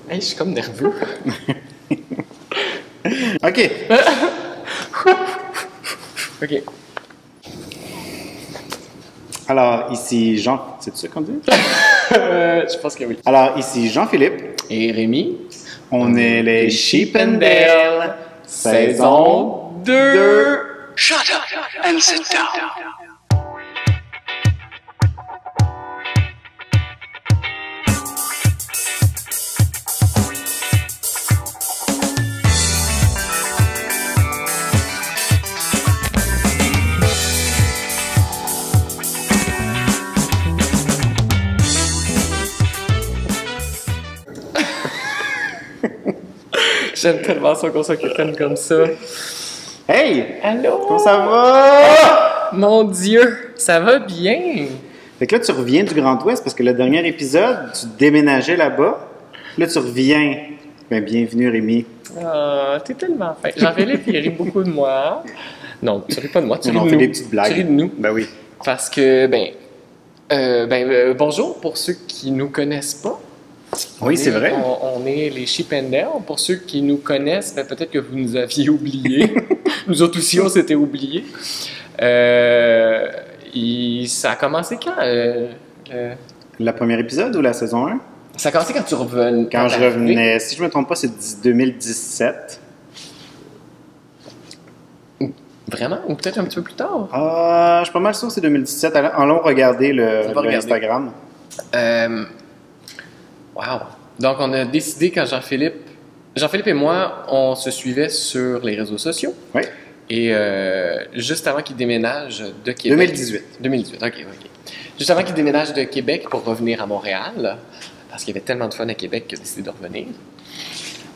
Hey, je suis comme nerveux. OK. OK. Alors, ici Jean... C'est ça qu'on dit? Je pense que oui. Alors, ici Jean-Philippe. Et Rémi? On est les Sheep and Dale, saison 2. Shut up and sit down. J'aime tellement ça qu'on s'occupe comme ça. Hey! Allô? Comment ça va? Mon Dieu, ça va bien. Fait que là, tu reviens du Grand Ouest parce que le dernier épisode, tu déménageais là-bas. Là, tu reviens. Ben, bienvenue, Rémi. Ah, t'es tellement fin. Jean-Philippe, il rit beaucoup de moi. Non, tu ris pas de moi, tu ris On de fait nous. des petites blagues. Tu ris de nous. Ben oui. Parce que, bonjour pour ceux qui nous connaissent pas. Oui, c'est vrai. On est les Sheep and Dale. Pour ceux qui nous connaissent, ben, peut-être que vous nous aviez oubliés. Nous autres aussi, on s'était oubliés. Ça a commencé quand? Le premier épisode ou la saison 1? Ça a commencé quand tu revenais. Quand je revenais, si je ne me trompe pas, c'est 2017. Vraiment? Ou peut-être un petit peu plus tard? Je suis pas mal sûr que c'est 2017. Allons regarder le regarder. Instagram. Wow! Donc, on a décidé quand Jean-Philippe et moi, on se suivait sur les réseaux sociaux. Oui. Et juste avant qu'il déménage de Québec. 2018, ok. Juste avant qu'il déménage de Québec pour revenir à Montréal, parce qu'il y avait tellement de fun à Québec qu'il a décidé de revenir.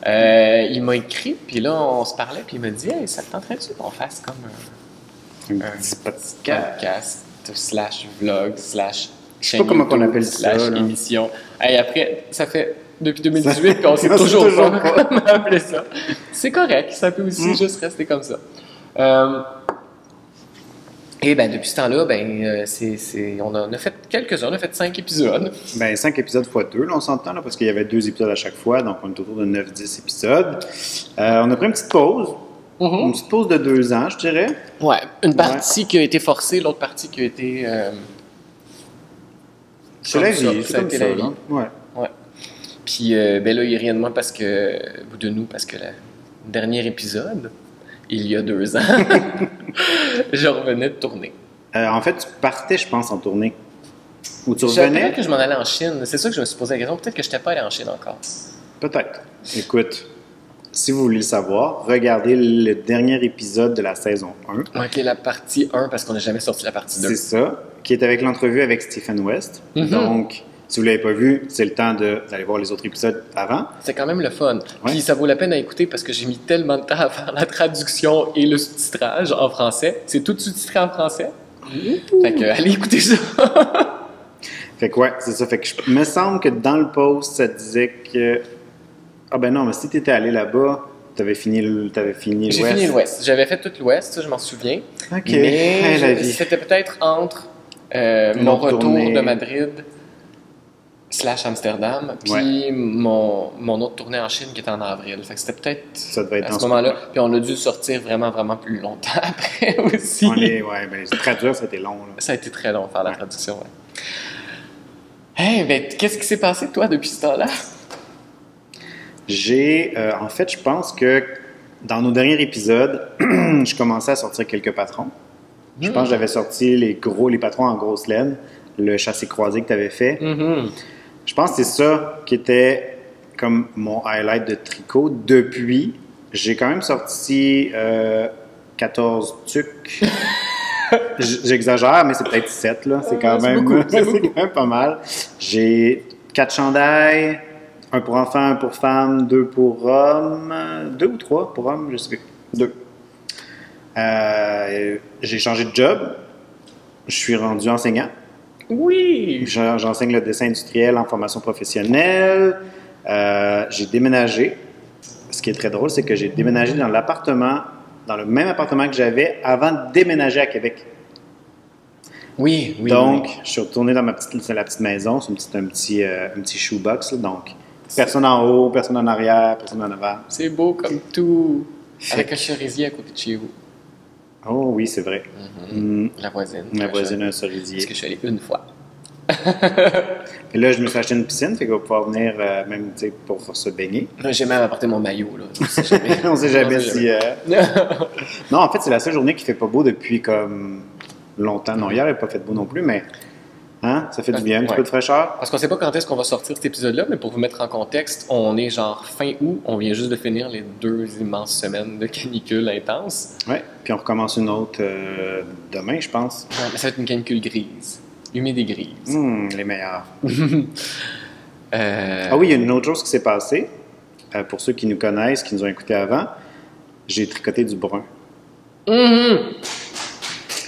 Il m'a écrit, puis là, on se parlait, puis il m'a dit « Hey, ça te tenterait-tu qu'on fasse comme un petit podcast / vlog / Je sais pas comment on appelle ça, là. émission. Et après, ça fait depuis 2018 puis on sait toujours pas comment appeler ça. C'est correct, ça peut aussi juste rester comme ça. Et ben depuis ce temps-là, on en a fait quelques-uns, on a fait 5 épisodes. Ben 5 épisodes x 2, là, on s'entend, là, parce qu'il y avait 2 épisodes à chaque fois, donc on est autour de 9-10 épisodes. On a pris une petite pause. Une petite pause de 2 ans, je dirais. Ouais, une partie qui a été forcée, l'autre partie qui a été... c'est la vie, ça a été la vie. Ouais. Ouais. Puis là, il n'y a rien de moins parce que le dernier épisode, il y a 2 ans, je revenais de tourner. En fait, tu partais, je pense, en tournée. Ou tu Peut-être revenais? que je m'en allais en Chine. C'est ça que je me suis posé la question. Peut-être que je n'étais pas allé en Chine encore. Peut-être. Écoute, si vous voulez le savoir, regardez le dernier épisode de la saison 1. Ok, la partie 1, parce qu'on n'a jamais sorti la partie 2. C'est ça, qui est avec l'entrevue avec Stephen West. Donc, si vous ne l'avez pas vu, c'est le temps d'aller voir les autres épisodes avant. C'est quand même le fun. Ouais. Puis ça vaut la peine à écouter parce que j'ai mis tellement de temps à faire la traduction et le sous-titrage en français. C'est tout sous-titré en français. Fait que, allez écouter ça. Fait que ouais, c'est ça. Fait que il me semble que dans le post, ça disait que... Ah ben non, mais si tu étais allé là-bas, t'avais fini l'Ouest. J'ai fini l'Ouest. J'avais fait tout l'Ouest, ça, je m'en souviens. OK. Mais La vie. c'était peut-être entre mon autre retour tournée. de Madrid / Amsterdam, puis Ouais. mon autre tournée en Chine qui était en avril. Fait que c'était peut-être Ça devait être à dans ce moment-là. Puis on a dû sortir vraiment, vraiment plus longtemps après aussi. Traduire, c'était long. Là. Ça a été très long de faire la traduction, ouais. Hey, ben, qu'est-ce qui s'est passé, toi, depuis ce temps-là? En fait, je pense que dans nos derniers épisodes, je commençais à sortir quelques patrons. Je pense que j'avais sorti les patrons en grosse laine, le chassé-croisé que tu avais fait. Je pense que c'est ça qui était comme mon highlight de tricot. Depuis, j'ai quand même sorti 14 tucs. J'exagère, mais c'est peut-être 7, là. C'est quand même pas mal. J'ai 4 chandails, un pour enfants, un pour femmes, 2 pour hommes, 2 ou 3 pour hommes, je sais plus. 2. J'ai changé de job. Je suis rendu enseignant. Oui! J'enseigne le dessin industriel en formation professionnelle. J'ai déménagé. Ce qui est très drôle, c'est que j'ai déménagé dans le même appartement que j'avais avant de déménager à Québec. Oui. Donc, je suis retourné dans la petite maison. C'est un petit shoebox. Là, donc, Personne en haut, personne en arrière, personne en avant. C'est beau comme tout. Avec un cerisier à côté de chez vous. Oh oui, c'est vrai. La voisine. La voisine a un cerisier. Parce que je suis allé une fois. Et là, je me suis acheté une piscine, fait qu'on va pouvoir venir même pour se baigner. J'ai même apporté mon maillot. Là. On sait jamais si... Non, en fait, c'est la seule journée qui fait pas beau depuis comme longtemps. Non, hier, il n'a pas fait beau non plus, mais hein, ça fait du bien, un petit peu de fraîcheur. Parce qu'on sait pas quand est-ce qu'on va sortir cet épisode-là, mais pour vous mettre en contexte, on est genre fin août, on vient juste de finir les 2 immenses semaines de canicule intense. Ouais, puis on recommence une autre demain, je pense. Ouais, mais ça va être une canicule grise. Humide et grise. Les meilleurs. Ah oui, il y a une autre chose qui s'est passée. Pour ceux qui nous connaissent, qui nous ont écoutés avant, j'ai tricoté du brun.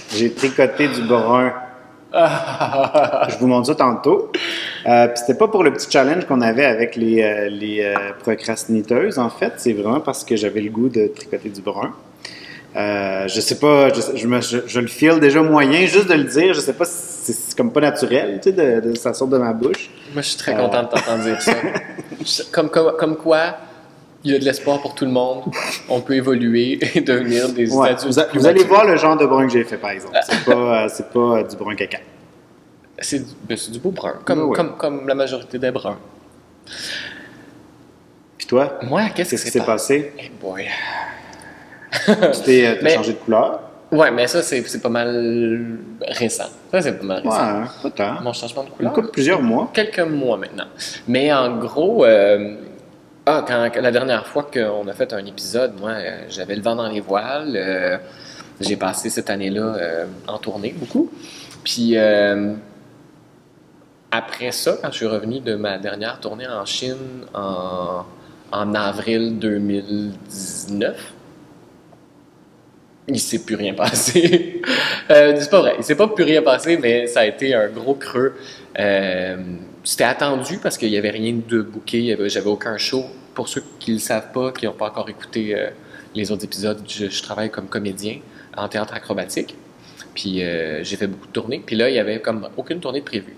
J'ai tricoté du brun. Je vous montre ça tantôt. Puis c'était pas pour le petit challenge qu'on avait avec les procrastiniteuses, en fait. C'est vraiment parce que j'avais le goût de tricoter du brun. Je sais pas, je le feel déjà moyen, juste de le dire, je sais pas si c'est comme pas naturel, tu sais, de ça sort de ma bouche. Moi, je suis très content de t'entendre dire ça. Comme quoi, il y a de l'espoir pour tout le monde. On peut évoluer et devenir des adultes. Vous allez voir le genre de brun que j'ai fait, par exemple. C'est pas du brun caca. C'est du beau brun, comme la majorité des bruns. Puis toi? Moi, qu'est-ce qui s'est passé? Hey boy. T'as changé de couleur? Ouais, mais ça, c'est pas mal récent. Ça, c'est pas mal récent. Ouais, pas tant. Mon changement de couleur. Plusieurs mois. Quelques mois maintenant. Mais en gros, quand la dernière fois qu'on a fait un épisode, moi, j'avais le vent dans les voiles. J'ai passé cette année-là en tournée beaucoup. Puis après ça, quand je suis revenu de ma dernière tournée en Chine en avril 2019, il s'est plus rien passé. C'est pas vrai, il s'est pas plus rien passé, mais ça a été un gros creux. C'était attendu parce qu'il n'y avait rien de booké, j'avais aucun show. Pour ceux qui ne le savent pas, qui n'ont pas encore écouté les autres épisodes, je travaille comme comédien en théâtre acrobatique. Puis j'ai fait beaucoup de tournées. Puis là, il n'y avait comme aucune tournée de prévue.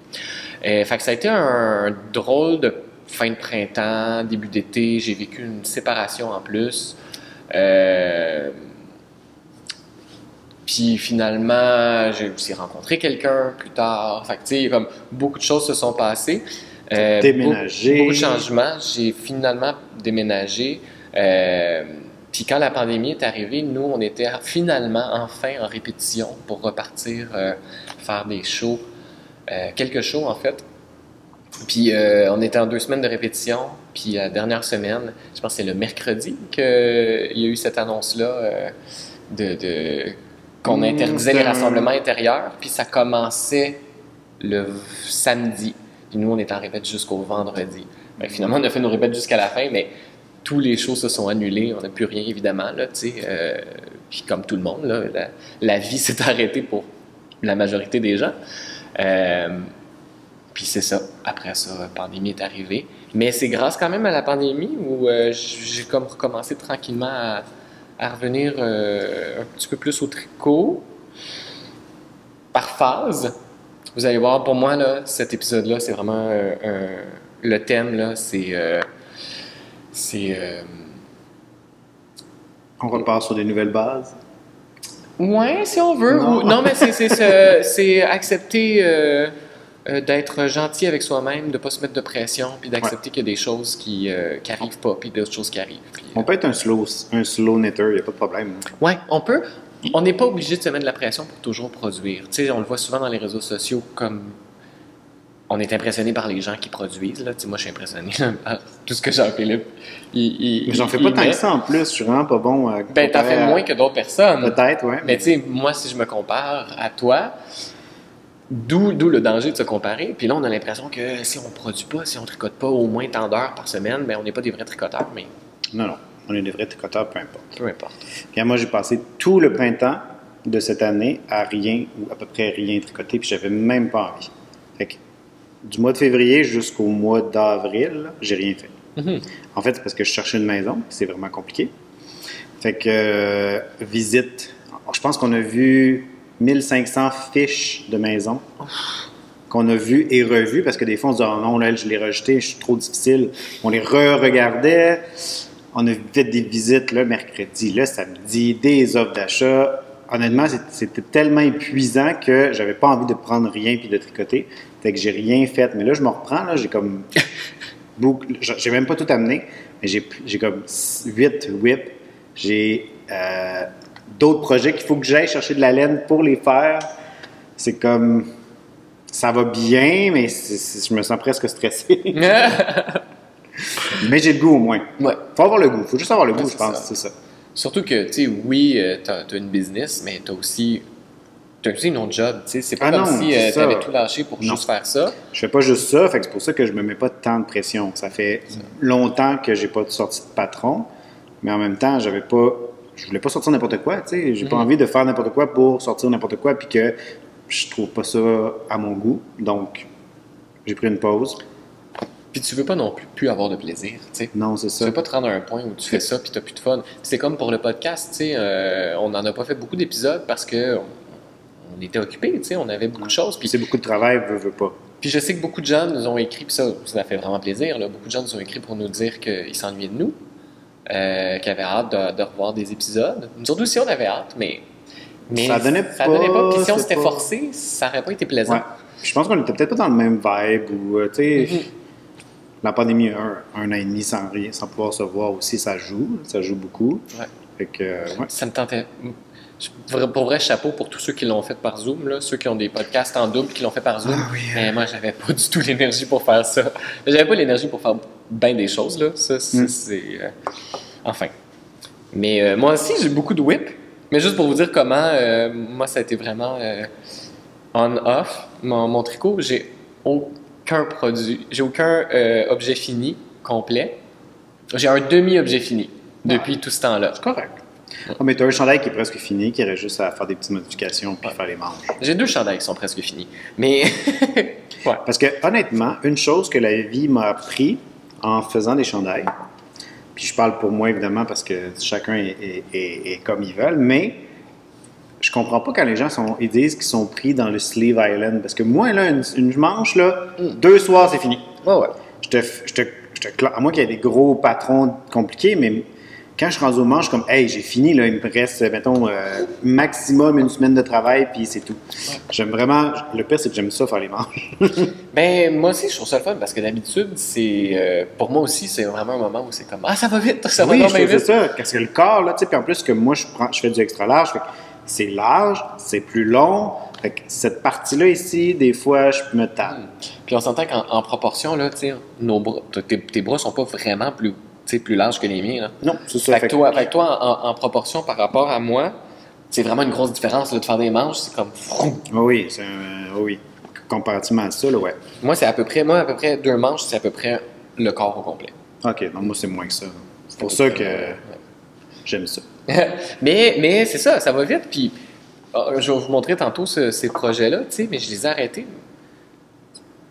Fait que ça a été un drôle de fin de printemps, début d'été. J'ai vécu une séparation en plus. Puis finalement, j'ai aussi rencontré quelqu'un plus tard. Fait que tu sais, comme beaucoup de choses se sont passées. Déménagé. Beaucoup de changements. J'ai finalement déménagé. Puis quand la pandémie est arrivée, nous, on était finalement enfin en répétition pour repartir faire des shows. Quelques shows, en fait. Puis on était en 2 semaines de répétition. Puis la dernière semaine, je pense que c'est le mercredi qu'il y a eu cette annonce-là qu'on interdisait les rassemblements intérieurs. Puis ça commençait le samedi. Puis nous, on était en répète jusqu'au vendredi. Ben, finalement, on a fait nos répètes jusqu'à la fin, mais tous les shows se sont annulés. On n'a plus rien, évidemment. Là, puis comme tout le monde, là, la vie s'est arrêtée pour la majorité des gens. Puis c'est ça. Après ça, la pandémie est arrivée. Mais c'est grâce quand même à la pandémie où j'ai comme recommencé tranquillement à revenir un petit peu plus au tricot par phase. Vous allez voir, pour moi, là, cet épisode-là, c'est vraiment le thème, là, On repart sur des nouvelles bases. Ouais, si on veut. Non, mais c'est accepter d'être gentil avec soi-même, de ne pas se mettre de pression, puis d'accepter qu'il y a des choses qui n'arrivent pas, puis d'autres choses qui arrivent. Puis, on peut être un slow knitter, il n'y a pas de problème. Ouais, on peut. On n'est pas obligé de se mettre de la pression pour toujours produire. Tu sais, on le voit souvent dans les réseaux sociaux comme on est impressionné par les gens qui produisent. Là. Tu sais, moi, je suis impressionné par tout ce que Jean-Philippe. Mais j'en fais pas tant que ça en plus. Je suis vraiment pas bon. Ben, t'en fais moins que d'autres personnes. Peut-être, oui. Mais tu sais, moi, si je me compare à toi, d'où le danger de se comparer. Puis là, on a l'impression que si on produit pas, si on tricote pas au moins tant d'heures par semaine, ben, on n'est pas des vrais tricoteurs. Mais non. On est des vrais tricoteurs, peu importe. Peu importe. Puis moi, j'ai passé tout le printemps de cette année à rien, ou à peu près rien tricoter, puis j'avais même pas envie. Fait que du mois de février jusqu'au mois d'avril, j'ai rien fait. Mm-hmm. En fait, c'est parce que je cherchais une maison, puis c'est vraiment compliqué. Fait que visite. Je pense qu'on a vu 1500 fiches de maison qu'on a vus et revus, parce que des fois, on se dit « Oh non, là, je l'ai rejeté, je suis trop difficile. » On les re-regardait. On a fait des visites le mercredi, le samedi, des offres d'achat. Honnêtement, c'était tellement épuisant que j'avais pas envie de prendre rien puis de tricoter. Fait que j'ai rien fait. Mais là, je me reprends, là, j'ai comme... j'ai même pas tout amené, mais j'ai comme 8 whips. J'ai d'autres projets qu'il faut que j'aille chercher de la laine pour les faire. C'est comme... Ça va bien, mais je me sens presque stressé. Mais j'ai le goût au moins. Ouais. Faut avoir le goût. Faut juste avoir le goût, je pense. C'est ça. Surtout que, tu sais, oui, t'as une business, mais t'as aussi une autre job. Tu sais, c'est pas comme si t'avais tout lâché pour juste faire ça. Je fais pas juste ça, fait que c'est pour ça que je me mets pas tant de pression. Ça fait longtemps que j'ai pas sorti de patron, mais en même temps, je voulais pas sortir n'importe quoi. Tu sais, j'ai pas envie de faire n'importe quoi pour sortir n'importe quoi, puis que je trouve pas ça à mon goût. Donc, j'ai pris une pause. Puis tu veux pas non plus avoir de plaisir, tu sais. Non, c'est ça. Tu veux pas te rendre à un point où tu fais ça puis t'as plus de fun. Puis c'est comme pour le podcast, tu sais, on n'en a pas fait beaucoup d'épisodes parce que on était occupés, tu sais, on avait beaucoup de choses. Puis c'est beaucoup de travail, veut pas. Puis je sais que beaucoup de gens nous ont écrit, puis ça fait vraiment plaisir, là, beaucoup de gens nous ont écrit pour nous dire qu'ils s'ennuyaient de nous, qu'ils avaient hâte de revoir des épisodes. Nous autres aussi, on avait hâte, mais ça donnait pas. Puis si on s'était forcé, ça n'aurait pas été plaisant. Ouais. Je pense qu'on était peut-être pas dans le même vibe ou, tu sais... La pandémie, un an et demi sans pouvoir se voir aussi, ça joue beaucoup. Ouais. Fait que, ouais. Ça me tentait. Pour vrai, chapeau pour tous ceux qui l'ont fait par Zoom, là, ceux qui ont des podcasts en double qui l'ont fait par Zoom. Ah, oui, mais moi, j'avais pas du tout l'énergie pour faire ça. J'avais pas l'énergie pour faire bien des choses, là. Ça, c'est... Enfin. Mais moi aussi, j'ai beaucoup de whip. Mais juste pour vous dire comment, moi, ça a été vraiment on-off. Mon tricot, j'ai aucun produit, j'ai aucun objet fini complet. J'ai un demi-objet fini depuis tout ce temps-là. C'est correct. Oh, mais tu as un chandail qui est presque fini, qui aurait juste à faire des petites modifications puis faire les manches. J'ai 2 chandails qui sont presque finis. Mais. Ouais. Parce que, honnêtement, une chose que la vie m'a appris en faisant des chandails, puis je parle pour moi évidemment parce que chacun est comme ils veulent, mais je comprends pas quand les gens ils disent qu'ils sont pris dans le Sleeve Island. Parce que moi, là, une manche, là, 2 soirs, c'est fini. Ouais. À moi qu'il y ait des gros patrons compliqués, mais quand je suis rendu aux manches, comme, hey, j'ai fini, là, il me reste, mettons, maximum 1 semaine de travail, puis c'est tout. Ouais. J'aime vraiment, le pire, c'est que j'aime ça, faire les manches. Ben, moi aussi, je trouve ça le fun, parce que d'habitude, c'est, pour moi aussi, c'est vraiment un moment où c'est comme, ça va vite, ça va vite. Oui, c'est ça, parce que le corps, là, tu sais, puis en plus que moi, je fais du extra large, fait que c'est large, c'est plus long, fait que cette partie-là ici, des fois, je me tape. Puis on s'entend qu'en proportion, là, tu sais, tes bras sont pas vraiment plus large que les miens. Là. Non, c'est ça. Fait que toi, en proportion par rapport à moi, c'est vraiment une grosse différence là, de faire des manches. C'est comme... Oui, oui. Comparativement à ça, là, ouais. Moi, à peu près 2 manches, c'est à peu près le corps au complet. OK, donc moi, c'est moins que ça. C'est pour ça que j'aime ça. mais c'est ça va vite. Puis je vais vous montrer tantôt ces projets-là, tu sais, mais je les ai arrêtés.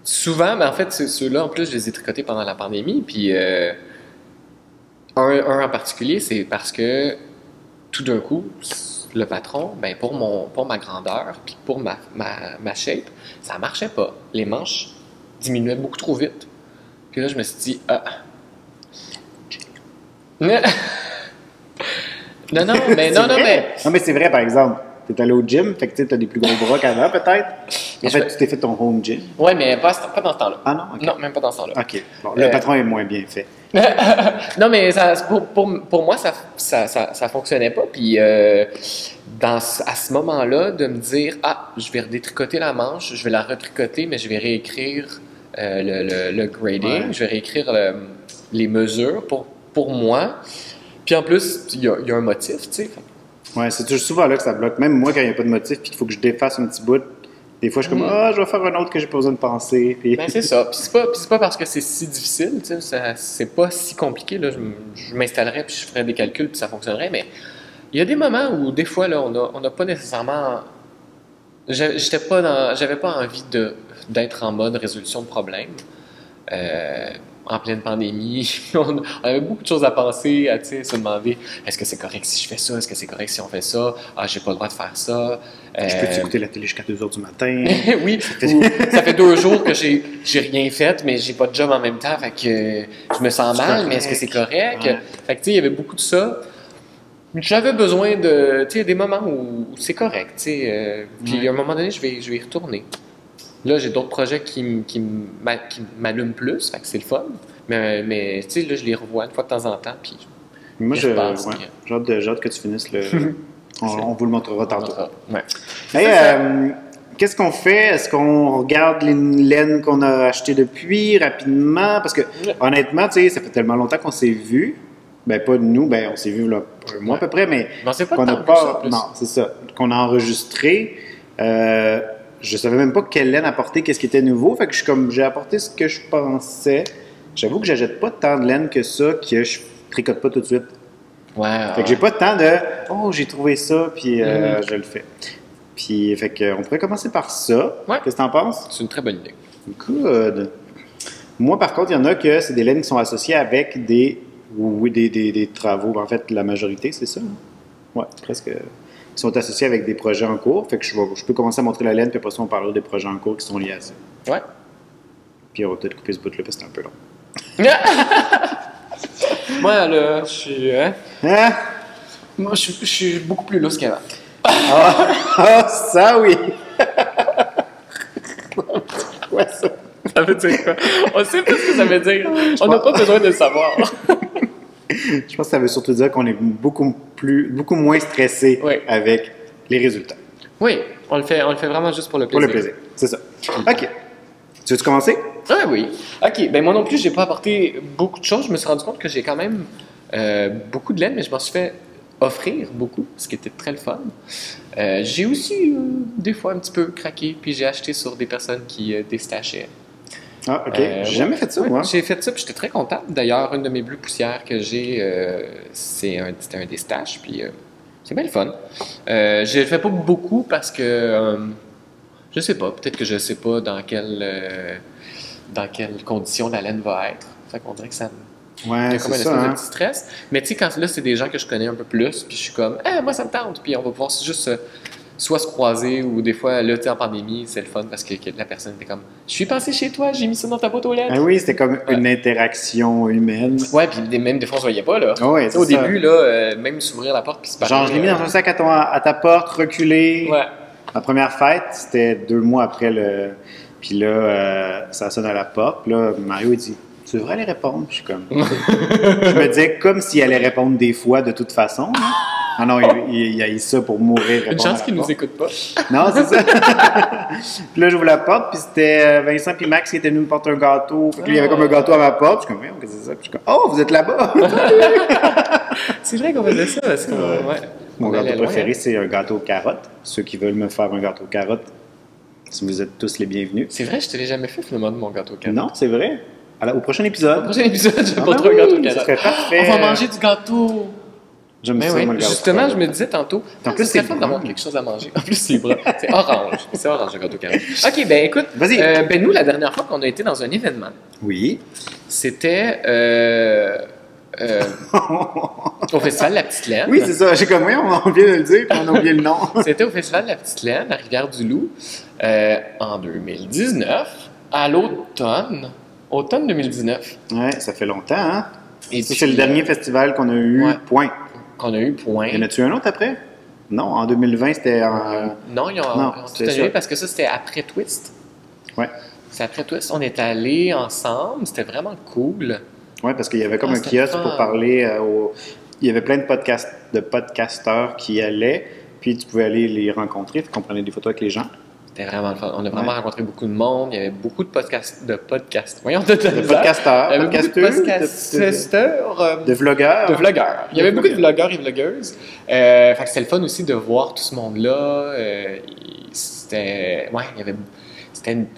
Souvent, mais en fait, ceux-là, en plus, je les ai tricotés pendant la pandémie. Puis... Un en particulier, c'est parce que tout d'un coup, le patron, ben pour ma grandeur puis pour ma shape, ça marchait pas. Les manches diminuaient beaucoup trop vite. Puis là, je me suis dit, Non, mais c'est vrai, par exemple. Tu es allé au gym, fait que tu as des plus gros bras qu'avant, peut-être. En fait, tu t'es fait ton home gym. Oui, mais pas dans ce temps-là. Ah non? Okay. Non, même pas dans ce temps-là. OK. Bon, le patron est moins bien fait. Non, mais pour moi, ça fonctionnait pas. Puis à ce moment-là, de me dire, je vais redétricoter la manche, je vais la retricoter, mais je vais réécrire le grading, je vais réécrire les mesures pour moi. Puis en plus, il y a un motif, tu sais. Oui, c'est souvent là que ça bloque. Même moi, quand il n'y a pas de motif puis qu'il faut que je défasse un petit bout, des fois, je suis comme, je vais faire un autre que j'ai pas besoin de penser. Puis... Ben, c'est ça. Puis c'est pas parce que c'est si difficile, tu sais, c'est pas si compliqué. Là, je m'installerais puis je ferais des calculs puis ça fonctionnerait. Mais il y a des moments où, des fois, là, on n'a pas nécessairement... J'avais pas envie d'être en mode résolution de problème. en pleine pandémie. On avait beaucoup de choses à penser, à se demander est-ce que c'est correct si je fais ça, est-ce que c'est correct si on fait ça, ah, j'ai pas le droit de faire ça. Je peux écouter la télé jusqu'à 2 h du matin. Oui, ça fait 2 jours que j'ai rien fait, mais j'ai pas de job en même temps, fait que je me sens mal, mais est-ce que c'est correct? Ouais. Fait que il y avait beaucoup de ça. J'avais besoin de, des moments où c'est correct, puis à un moment donné, je vais y retourner. Là, j'ai d'autres projets qui m'allument plus, fait que c'est le fun. Mais là, je les revois une fois de temps en temps, puis moi, j'ai hâte que tu finisses le... on vous le montrera tantôt. Ouais. Hey, qu'est-ce qu'on fait? Est-ce qu'on regarde les laines qu'on a achetées depuis rapidement? Parce que, honnêtement, ça fait tellement longtemps qu'on s'est vus. Ben, pas nous, on s'est vus là, un mois à peu près, mais c'est pas qu'on n'a pas. Non, c'est ça. Qu'on a enregistré. Je savais même pas quelle laine apporter, qu'est-ce qui était nouveau. Fait que j'ai apporté ce que je pensais. J'avoue que j'achète pas tant de laine que ça, que je tricote pas tout de suite. Ouais. Fait que j'ai pas de temps de « Oh, j'ai trouvé ça, puis je le fais. » Puis, fait que, on pourrait commencer par ça. Ouais. Qu'est-ce que t'en penses? C'est une très bonne idée. Good. Moi, par contre, il y en a que c'est des laines qui sont associées avec des travaux. En fait, la majorité, c'est ça. Ouais, presque. Qui sont associés avec des projets en cours. Fait que je peux commencer à montrer la laine, puis après ça, on parlera des projets en cours qui sont liés à ça. Ouais. Puis on va peut-être couper ce bout-là, parce que c'est un peu long. Moi, là, je suis... Hein? Moi, je suis beaucoup plus lousse qu'avant. Ça, oui! Quoi, ça? Ça veut dire quoi? On sait pas ce que ça veut dire. On n'a pas besoin de le savoir. Je pense que ça veut surtout dire qu'on est beaucoup moins stressé avec les résultats. Oui, on le fait vraiment juste pour le plaisir. Pour le plaisir, c'est ça. OK. Tu veux-tu commencer? Ah oui. OK, ben moi non plus, j'ai pas apporté beaucoup de choses. Je me suis rendu compte que j'ai quand même beaucoup de laine, mais je m'en suis fait offrir beaucoup, ce qui était très le fun. J'ai aussi, des fois, un petit peu craqué, puis j'ai acheté sur des personnes qui déstachaient. Ah, OK. J'ai jamais fait ça, moi. J'ai fait ça, puis j'étais très content. D'ailleurs, une de mes bleus poussières que j'ai, c'était un déstache, puis c'est bien le fun. Je le fais pas beaucoup parce que, je sais pas, peut-être que je sais pas dans quelles conditions la laine va être. Fait qu'on dirait que ça me... Ouais, il y a comme un c'est espèce ça, de petit stress. Mais tu sais, quand là, c'est des gens que je connais un peu plus, puis je suis comme, moi, ça me tente. Puis on va pouvoir juste soit se croiser, ou des fois, là, tu sais, en pandémie, c'est le fun parce que la personne était comme, je suis passé chez toi, j'ai mis ça dans ta boîte aux lettres. Ah oui, c'était comme une interaction humaine. Ouais, puis même des fois, on se voyait pas, là. Ouais, c'est au ça. début, là, même s'ouvrir la porte, puis se parler. Genre, je l'ai mis dans un sac à ta porte, reculé. Ouais. Ma première fête, c'était 2 mois après le... Puis là, ça sonne à la porte. Puis là, Mario, il dit, tu devrais aller répondre. Puis je suis comme... je me disais comme s'il allait répondre des fois, de toute façon. Hein? Ah non, il a eu ça pour mourir. Une chance qu'il nous écoute pas. Non, c'est ça. Puis là, j'ouvre la porte, puis c'était Vincent puis Max qui étaient venus me porter un gâteau. Puis il y avait comme un gâteau à ma porte. Je suis comme, qu'est-ce que c'est ça? Puis je suis comme, oh, vous êtes là-bas! C'est vrai qu'on faisait ça, parce que... Mon gâteau préféré, c'est un gâteau aux carottes. Ceux qui veulent me faire un gâteau aux carottes, si vous êtes tous les bienvenus. C'est vrai, je te l'ai jamais fait, finalement, de mon gâteau aux carottes. Non, c'est vrai. Alors, au prochain épisode. Au prochain épisode, je vais pas trop un gâteau aux carottes. Ça serait parfait. On va manger du gâteau. J'aime ça, moi, le gâteau. Justement, je me disais tantôt, en plus, c'est fun d'avoir quelque chose à manger. En plus, c'est brun. C'est orange. C'est orange, le gâteau aux carottes. OK, ben écoute, vas-y. Nous, la dernière fois qu'on a été dans un événement, oui, c'était au Festival de la Petite Laine. Oui, c'est ça. J'ai comme, on vient de le dire, puis on a oublié le nom. C'était au Festival de la Petite Laine, à Rivière-du-Loup, en 2019, à l'automne. Automne 2019. Ouais, ça fait longtemps, hein? Et ça, c'est le dernier festival qu'on a eu, point. Qu'on a eu, point. Y en a-tu un autre après? Non, en 2020, c'était en... Non, ils ont tout annulé parce que ça, c'était après Twist. Ouais. C'est après Twist. On est allés ensemble. C'était vraiment cool. Oui, parce qu'il y avait comme un kiosque pour parler Il y avait plein de podcasteurs qui y allaient, puis tu pouvais aller les rencontrer, tu prenait des photos avec les gens. C'était vraiment le fun. On a vraiment rencontré beaucoup de monde. Il y avait beaucoup de podcasts. Voyons, de podcasteurs, il y avait beaucoup de podcasteurs. De vlogueurs. De vlogueurs. Il y avait beaucoup de vlogueurs et vlogueuses. Fait que c'était le fun aussi de voir tout ce monde-là. C'était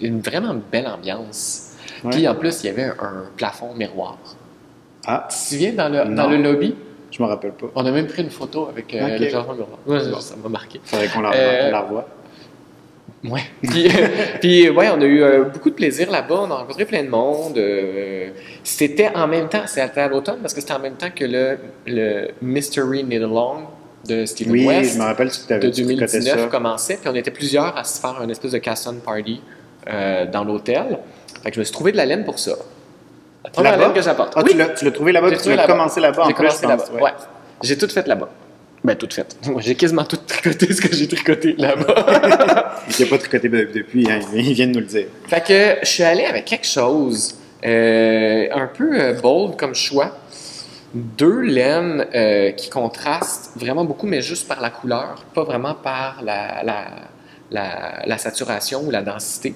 une vraiment belle ambiance. Ouais. Puis en plus, il y avait un plafond miroir. Ah. Tu te souviens dans le lobby? Je me rappelle pas. On a même pris une photo avec le plafond miroir. Ouais, bon. Ça m'a marqué. Il faudrait qu'on la revoie. Ouais. Puis ouais, on a eu beaucoup de plaisir là-bas. On a rencontré plein de monde. C'était en même temps, c'était à l'automne parce que c'était en même temps que le Mystery Knit Along de Steven West. Oui, je me rappelle que tu avais de 2019 commençait. Puis on était plusieurs à se faire une espèce de cast-on party dans l'hôtel. Fait que je me suis trouvé de la laine pour ça. La première laine que j'apporte. Ah, oui. Tu l'as trouvé là-bas, tu l'as commencé là-bas en plus, commencé là-bas, ouais. J'ai tout fait là-bas. Ben, tout fait. J'ai quasiment tout tricoté ce que j'ai tricoté là-bas. Il n'a pas tricoté depuis, hein, il vient de nous le dire. Fait que je suis allé avec quelque chose un peu bold comme choix. 2 laines qui contrastent vraiment beaucoup, mais juste par la couleur, pas vraiment par la saturation ou la densité.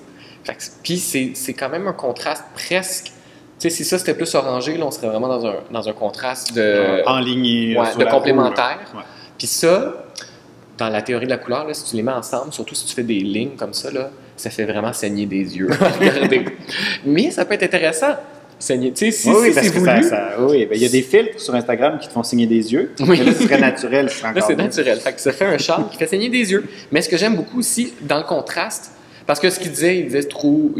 Puis c'est quand même un contraste presque. Tu sais, si ça c'était plus orangé, là, on serait vraiment dans un contraste de. Enligné. De complémentaire. Ouais. Puis ça, dans la théorie de la couleur, là, si tu les mets ensemble, surtout si tu fais des lignes comme ça, là, ça fait vraiment saigner des yeux. Regardez. Mais ça peut être intéressant. Saigner. Tu sais, si c'est voulu. Oui, ben, il y a des filtres sur Instagram qui te font saigner des yeux. Oui. Mais là, ce serait naturel. Là, c'est naturel. Fait que ça fait un charme qui fait saigner des yeux. Mais ce que j'aime beaucoup aussi, dans le contraste, parce que ce qu'il disait trop.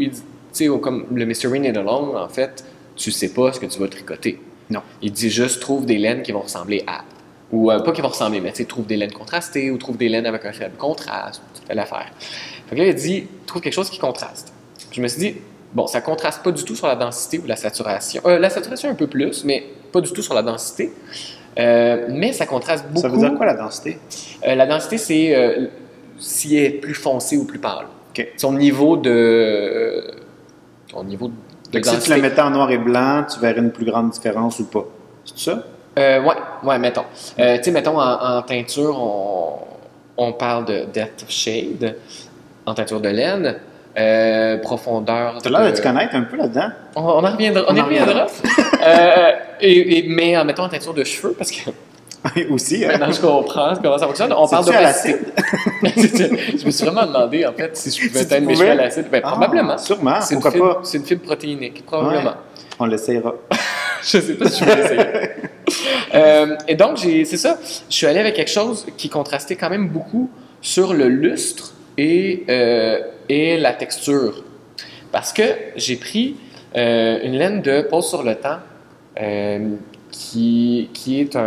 Tu sais, comme le Mystery Knit Along, en fait, tu sais pas ce que tu vas tricoter. Non. Il dit juste trouve des laines qui vont ressembler à. Ou pas qui vont ressembler, mais tu sais, trouve des laines contrastées ou trouve des laines avec un faible contraste. Tu fais l'affaire. Fait que là, il dit trouve quelque chose qui contraste. Je me suis dit, bon, ça contraste pas du tout sur la densité ou la saturation. La saturation un peu plus, mais pas du tout sur la densité. Mais ça contraste beaucoup. Ça veut dire quoi la densité? La densité, c'est s'il est plus foncé ou plus pâle. Okay. Son niveau de densité. Si tu la mettais en noir et blanc, tu verrais une plus grande différence ou pas. C'est ça? Ouais, mettons. Tu sais, mettons, en teinture, on parle de depth of shade, en teinture de laine, profondeur. Tu as l'air de te connaître un peu là-dedans. On en reviendra. On y reviendra. Mais mettons en teinture de cheveux, parce que. Aussi. Maintenant, je comprends comment ça fonctionne. On parle d'opacité. Je me suis vraiment demandé, en fait, si je pouvais teindre mes cheveux à l'acide. Ben, probablement. Sûrement. Pourquoi pas? C'est une fibre protéinique, probablement. Ouais. On l'essayera. Je ne sais pas si je vais l'essayer. Et donc, c'est ça. Je suis allé avec quelque chose qui contrastait quand même beaucoup sur le lustre et la texture. Parce que j'ai pris une laine de Pose sur le temps qui est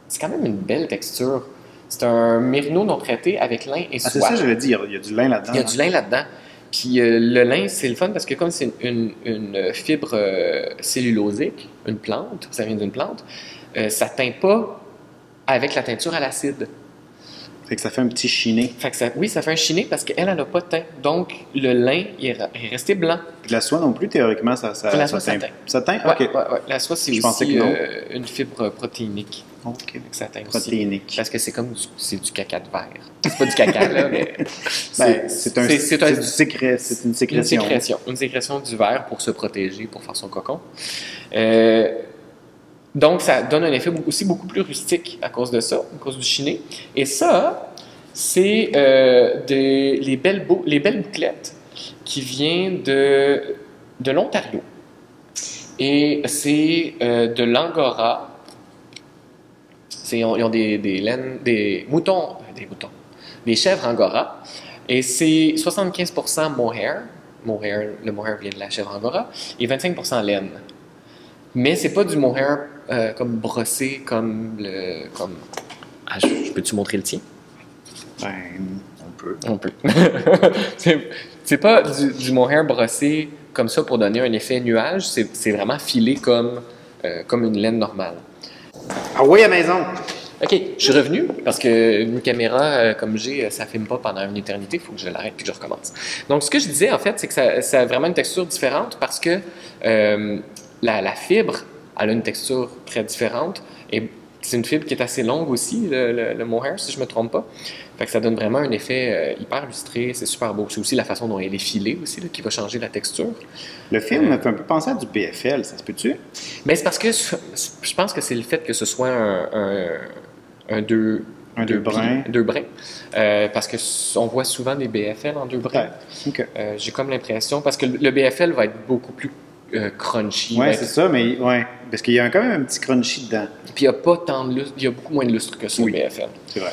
c'est quand même une belle texture. C'est un mérino non traité avec lin et soie. C'est ça, je l'ai dit, il y a du lin là-dedans. Il y a du lin là-dedans. Puis le lin, c'est le fun parce que comme c'est une fibre cellulosique, une plante, ça vient d'une plante, ça teint pas avec la teinture à l'acide. Fait que ça fait un petit chiné. Fait que ça fait un chiné parce qu'elle n'a pas de teint. Donc, le lin est resté blanc. Puis la soie non plus, théoriquement, ça teint. Ça teint? Ouais, OK. Ouais. La soie, c'est aussi une fibre protéinique. OK. Ça teint protéinique. Aussi. Parce que c'est comme du caca de verre. C'est pas du caca, là, mais... c'est une sécrétion. Une sécrétion du verre pour se protéger, pour faire son cocon. Donc, ça donne un effet aussi beaucoup plus rustique à cause de ça, à cause du chiné. Et ça, c'est les belles bouclettes qui viennent de l'Ontario. Et c'est de l'Angora. Ils ont des laines, des chèvres Angora. Et c'est 75% mohair. Le mohair vient de la chèvre Angora. Et 25% laine. Mais c'est pas du mohair comme brossé, comme. Je peux-tu montrer le tien? On peut. c'est pas du mohair brossé comme ça pour donner un effet nuage. C'est vraiment filé comme une laine normale. Ah oui, à maison! OK, je suis revenu parce qu'une caméra comme j'ai, ça ne filme pas pendant une éternité. Il faut que je l'arrête puis que je recommence. Donc, ce que je disais, en fait, c'est que ça a vraiment une texture différente parce que la fibre, elle a une texture très différente et c'est une fibre qui est assez longue aussi, le mohair, si je ne me trompe pas. Fait que ça donne vraiment un effet hyper lustré, c'est super beau. C'est aussi la façon dont elle est filée aussi, là, qui va changer la texture. Le film me fait un peu penser à du BFL, ça se peut-tu? Mais c'est parce que je pense que c'est le fait que ce soit deux brins. Parce qu'on voit souvent des BFL en deux brins. Okay. J'ai comme l'impression, parce que le BFL va être beaucoup plus crunchy. Oui, c'est ça, mais parce qu'il y a quand même un petit crunchy dedans. Puis il n'y a pas tant de lustre, il y a beaucoup moins de lustre que ça, oui, le BFL. C'est vrai.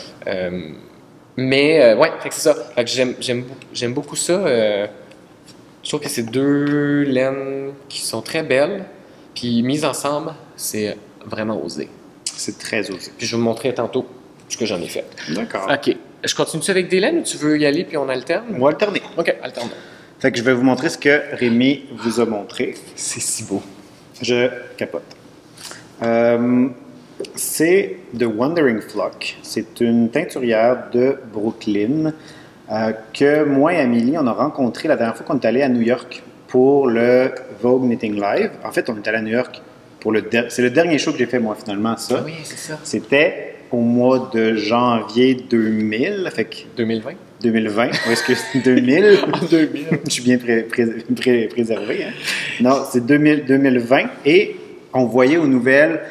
Mais, ouais, fait que c'est ça. Fait que j'aime beaucoup ça. Je trouve que c'est deux laines qui sont très belles. Puis, mises ensemble, c'est vraiment osé. C'est très osé. Puis, je vais vous montrer tantôt ce que j'en ai fait. D'accord. OK. Je continue-tu avec des laines ou tu veux y aller puis on alterne? On va alterner. OK, alternons. Fait que je vais vous montrer ce que Rémi vous a montré. C'est si beau. Je capote. C'est The Wandering Flock. C'est une teinturière de Brooklyn que moi et Amélie, on a rencontré la dernière fois qu'on est allé à New York pour le Vogue Knitting Live. En fait, on est allé à New York pour c'est le dernier show que j'ai fait moi finalement, ça. Ah oui, c'est ça. C'était au mois de janvier 2000. Fait que 2020? 2020, ou est-ce que c'est 2000? 2000. Je suis bien préservé. Hein? Non, c'est 2020 et on voyait aux nouvelles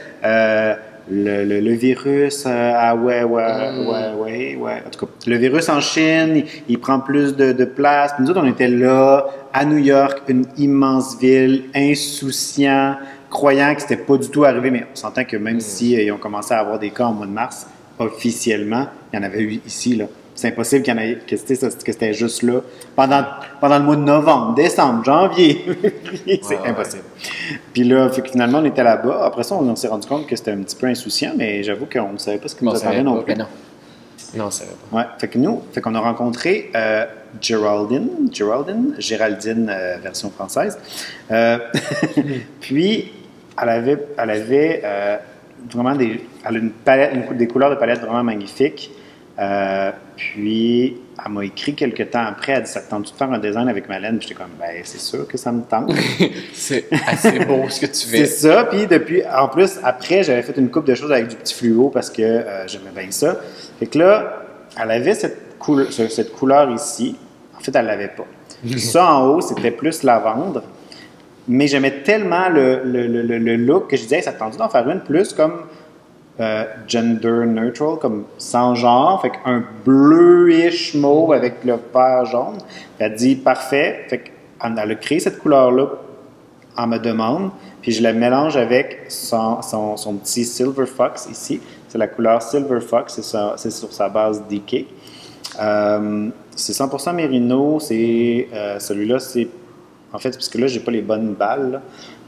le virus ouais. En tout cas, le virus en Chine, il prend plus de place. Nous autres, on était là, à New York, une immense ville, insouciant, croyant que c'était pas du tout arrivé, mais on s'entend que même si ils ont commencé à avoir des cas en mois de mars, officiellement, il y en avait eu ici, là. C'est impossible qu'il y en ait, que c'était juste là. Pendant le mois de novembre, décembre, janvier, c'est impossible. Puis là, fait que finalement, on était là-bas. Après ça, on s'est rendu compte que c'était un petit peu insouciant, mais j'avoue qu'on ne savait pas ce qui nous attendait non plus. Non, on ne savait pas. Ouais, fait qu'on a rencontré Géraldine, version française. Puis, elle avait vraiment des couleurs de palette vraiment magnifiques. Puis, elle m'a écrit quelques temps après, elle dit « Ça te tente de faire un design avec ma laine? » Puis j'étais comme « Ben, c'est sûr que ça me tente. » C'est assez beau ce que tu fais. C'est ça. Puis, en plus, après, j'avais fait une couple de choses avec du petit fluo parce que j'aimais bien ça. Fait que là, elle avait cette couleur ici. En fait, elle ne l'avait pas. Ça, en haut, c'était plus lavande. Mais j'aimais tellement le look que je disais hey, « Ça te tente d'en faire une plus comme... » gender neutral, comme sans genre, fait qu'un bleuish mauve avec le vert jaune. Elle dit parfait, fait qu'elle a créé cette couleur-là en me demande, puis je la mélange avec son petit Silver Fox ici. C'est la couleur Silver Fox, c'est sur sa base DK. C'est 100% mérino, celui-là, c'est en fait, parce que là, j'ai pas les bonnes balles. Là.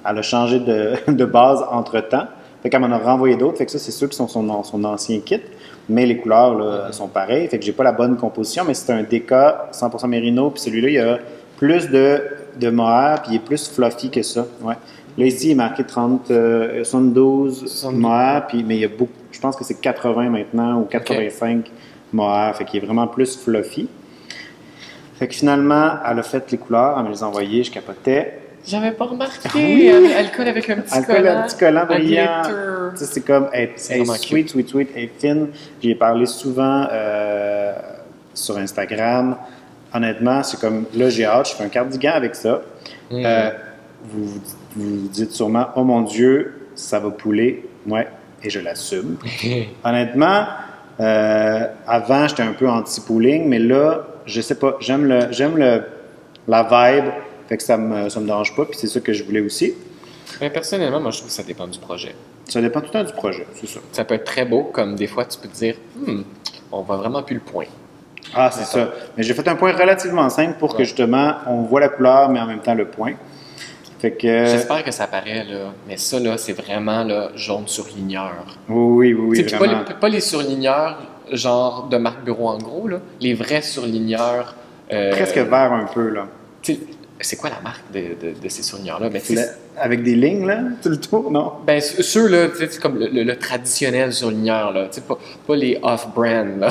Elle a changé de base entre-temps. Fait qu'elle m'en a renvoyé d'autres. Fait que ça, c'est ceux qui sont son ancien kit. Mais les couleurs là, sont pareilles. Fait que j'ai pas la bonne composition. Mais c'est un DK 100% mérino. Puis celui-là, il y a plus de mohair. Puis il est plus fluffy que ça. Ouais. Là, ici, il est marqué 72 mohair. Mais il y a beaucoup. Je pense que c'est 80 maintenant ou 85 mohair. Fait qu'il est vraiment plus fluffy. Fait que finalement, elle a fait les couleurs. Elle me les a envoyées. Je capotais. J'avais pas remarqué. Ah oui. Elle colle avec un petit collant. Un petit collant brillant. C'est comme, elle est sweet, elle est fine. J'y ai parlé souvent sur Instagram. Honnêtement, c'est comme, là, j'ai hâte, je fais un cardigan avec ça. Vous dites sûrement, oh mon Dieu, ça va pouler. Ouais, et je l'assume. Honnêtement, avant, j'étais un peu anti-pooling, mais là, je sais pas, j'aime la vibe. Fait que ça me dérange pas, puis c'est ça que je voulais aussi. Mais personnellement, moi, je trouve que ça dépend du projet. Ça dépend tout le temps du projet, c'est ça. Ça peut être très beau, comme des fois, tu peux te dire, on voit vraiment plus le point. Ah, c'est ça. Mais j'ai fait un point relativement simple pour que, justement, on voit la couleur, mais en même temps le point. Fait que... J'espère que ça paraît, là. Mais ça, là, c'est vraiment, là, jaune surligneur. Oui, vraiment. Pas les surligneurs, genre de marque bureau en gros, là. Les vrais surligneurs... Presque vert un peu, là. C'est quoi la marque de ces surligneurs-là? Avec des lignes, là, tout le tour, non? Ben, ceux-là, c'est comme le traditionnel surligneur, là. Pas les off-brand, là.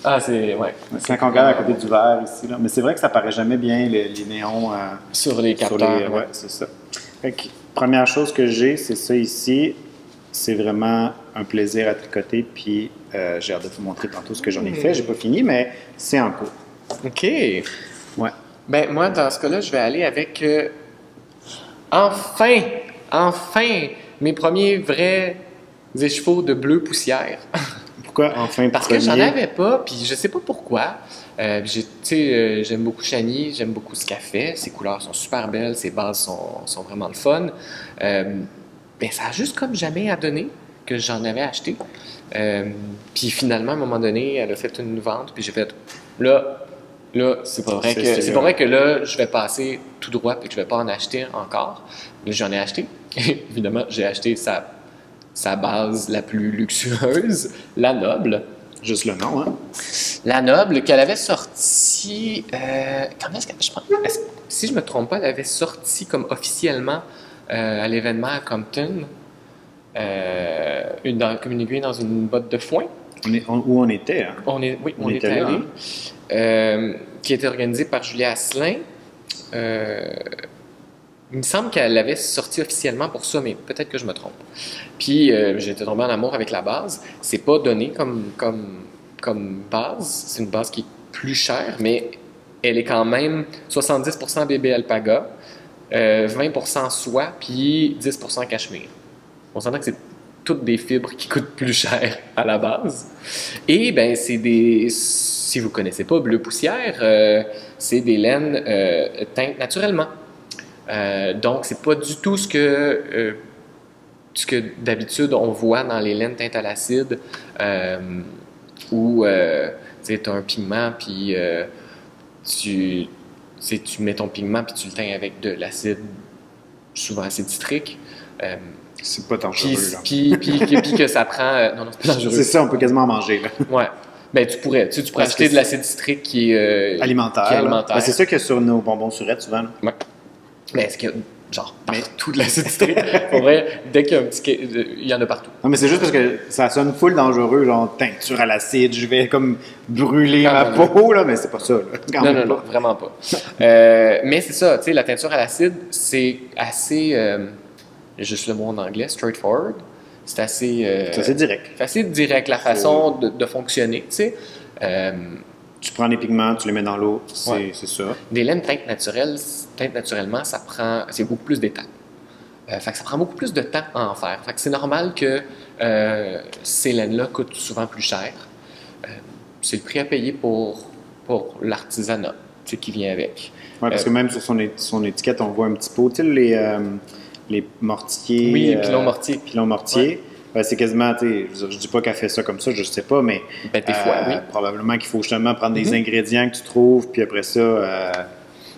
Ah, c'est... Ouais. C'est quand même à côté du vert, ici, là. Mais c'est vrai que ça paraît jamais bien, les néons... sur les capteurs. Ouais, c'est ça. Fait que, première chose que j'ai, c'est ça ici. C'est vraiment un plaisir à tricoter, puis j'ai hâte de vous montrer tantôt ce que j'en ai fait. J'ai pas fini, mais c'est en cours. OK. Ouais. Ben, moi, dans ce cas-là, je vais aller avec... Enfin, mes premiers vrais écheveaux de bleu poussière. Pourquoi enfin Parce que j'en avais pas, puis je sais pas pourquoi. J'aime beaucoup Shani, j'aime beaucoup ce qu'elle fait. Ses couleurs sont super belles, ses bases sont vraiment le fun. Ben, ça a juste comme jamais à donner que j'en avais acheté. Puis finalement, à un moment donné, elle a fait une vente, puis j'ai fait là, c'est pas vrai que là, je vais passer tout droit et que je vais pas en acheter encore. Mais j'en ai acheté. Évidemment, j'ai acheté sa base la plus luxueuse, la Noble. Juste le nom, hein? La Noble, qu'elle avait sorti... quand est-ce que je pense? Si je me trompe pas, elle avait sorti comme officiellement à l'événement à Compton, comme une aiguille dans une botte de foin. Où on était, hein? Oui, on était allé. Hein? Qui était organisé par Julia Asselin. Il me semble qu'elle l'avait sorti officiellement pour ça, mais peut-être que je me trompe. Puis j'étais tombé en amour avec la base. C'est pas donné comme base. C'est une base qui est plus chère, mais elle est quand même 70% bébé alpaga, 20% soie, puis 10% cachemire. On s'entend que c'est toutes des fibres qui coûtent plus cher à la base. Et ben c'est si vous connaissez pas Bleu Poussière, c'est des laines teintes naturellement. Donc c'est pas du tout ce que d'habitude on voit dans les laines teintes à l'acide, où tu as un pigment puis tu mets ton pigment puis tu le teins avec de l'acide souvent acide citrique. C'est pas dangereux, là. Puis que ça prend... non, c'est pas dangereux. C'est ça, on peut quasiment manger, là. Ouais. Ben, tu pourrais acheter de l'acide citrique qui est... alimentaire. Ben, c'est ça qu'il y a sur nos bonbons surettes, souvent. Ouais. Mais est-ce qu'il y a, genre, partout de l'acide citrique? Pour vrai, dès qu'il y a un petit... Il y en a partout. Non, mais c'est juste parce que ça sonne full dangereux, genre teinture à l'acide, je vais comme brûler ma peau, là, mais c'est pas ça, là. Non, vraiment pas. Mais c'est ça, tu sais, la teinture à l'acide, c'est assez... juste le mot en anglais, straightforward. C'est assez direct. C'est assez direct, la façon de fonctionner, tu sais. Tu prends les pigments, tu les mets dans l'eau, c'est ça. Des laines teintes naturellement, c'est beaucoup plus d'étapes. Fait que ça prend beaucoup plus de temps à en faire. Fait que c'est normal que ces laines-là coûtent souvent plus cher. C'est le prix à payer pour l'artisanat, tu sais, qui vient avec. Oui, parce que même sur son étiquette, on voit un petit pot, tu sais, les mortiers. Oui, pilons-mortiers. Pilons-mortiers. Ouais, c'est quasiment, je dis pas qu'elle fait ça comme ça, je sais pas, mais des fois, oui. Probablement qu'il faut justement prendre des ingrédients que tu trouves, puis après ça...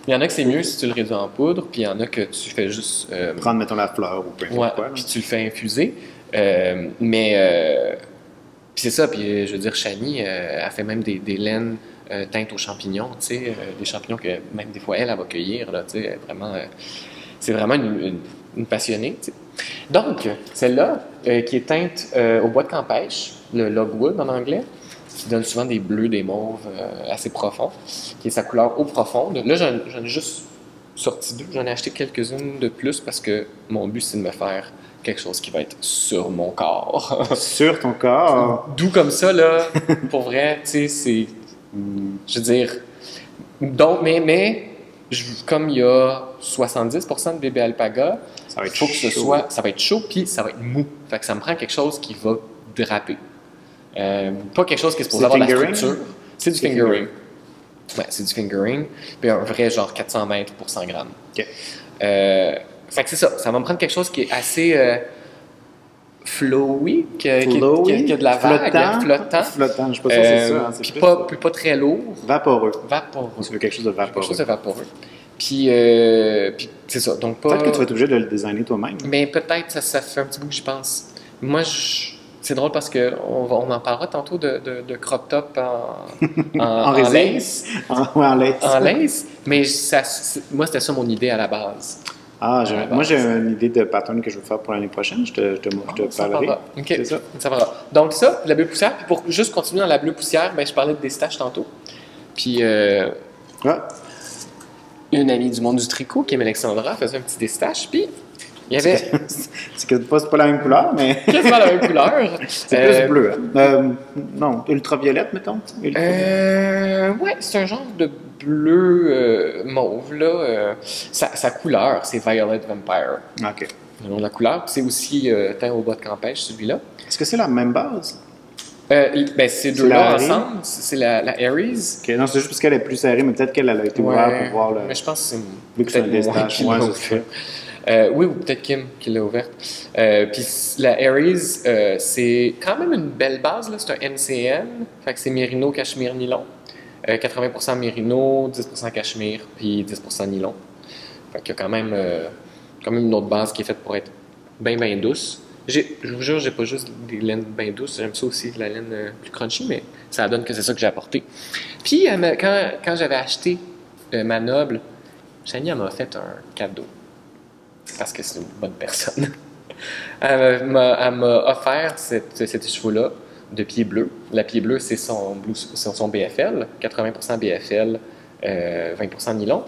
Il y en a que c'est mieux si tu le réduis en poudre, puis il y en a que tu fais juste... prendre, mettons, la fleur ou peu importe quoi. Puis tu le fais infuser. Puis c'est ça, puis je veux dire, Chani, elle fait même des laines teintes aux champignons, tu sais, des champignons que même des fois elle va cueillir, là, tu sais, vraiment... c'est vraiment une passionnée, tu sais. Donc, celle-là, qui est teinte au bois de campèche, le logwood en anglais, qui donne souvent des bleus, des mauves assez profonds, qui est sa couleur eau profonde. Là, j'en ai juste sorti 2. J'en ai acheté quelques-unes de plus parce que mon but, c'est de me faire quelque chose qui va être sur mon corps. Sur ton corps? Doux comme ça, là, pour vrai, tu sais, c'est... Je veux dire... Donc, mais comme il y a 70% de bébé alpaga, ça va être faut que ce soit, ça va être chaud puis ça va être mou. Fait que ça me prend quelque chose qui va draper. Pas quelque chose qui est supposé avoir de la structure. C'est du fingering. Ouais, c'est du fingering. Puis un vrai genre 400 mètres pour 100 grammes. OK. Fait que c'est ça. Ça va me prendre quelque chose qui est assez flowy, qui a de la vague, flottant. Flottant, je sais pas si c'est ça. Hein, puis pas très lourd. Vaporeux. Tu veux quelque chose de vaporeux. Quelque chose de vaporeux. Puis c'est ça. Donc pas... Peut-être que tu vas être obligé de le designer toi-même. Mais peut-être, ça fait un petit bout que j'y pense. Moi, c'est drôle parce qu'on en parlera tantôt de crop top en lace. En lace. En lace. Mais moi, c'était ça mon idée à la base. Moi, j'ai une idée de pattern que je veux faire pour l'année prochaine. Je te parlerai. OK, c'est ça va. Donc ça, la bleue poussière. Puis pour juste continuer dans la bleue poussière, je parlais de Destache tantôt. Puis une amie du monde du tricot, qui est Alexandra, faisait un petit Destache. Puis il y avait... c'est pas la même couleur, mais... Quasiment la même couleur. C'est plus bleu. Hein? Non, ultraviolette, mettons. Ouais, c'est un genre de bleu mauve, là. Sa couleur, c'est Violet Vampire. OK. Le nom de la couleur. C'est aussi teint au bois de campèche, celui-là. Est-ce que c'est la même base? Ces deux-là ensemble, c'est la Aries. OK, non, c'est juste parce qu'elle est plus serrée, mais peut-être qu'elle a été ouverte pour voir le... Mais je pense que c'est vu que c'est un Destache. Oui, ou peut-être Kim qui l'a ouverte. Puis la Aries, c'est quand même une belle base, là. C'est un MCM, fait que c'est Mérino, Cachemire, Nylon. 80% Mérino, 10% Cachemire, puis 10% Nylon. Fait qu'il y a quand même une autre base qui est faite pour être bien, bien douce. Je vous jure, j'ai pas juste des laines bien douces, j'aime ça aussi, la laine plus crunchy, mais ça donne que c'est ça que j'ai apporté. Puis, quand j'avais acheté ma Noble, Shani m'a fait un cadeau, parce que c'est une bonne personne. Elle m'a offert cet chevaux-là de pied bleu. La pied bleu, c'est son BFL, 80% BFL, 20% nylon.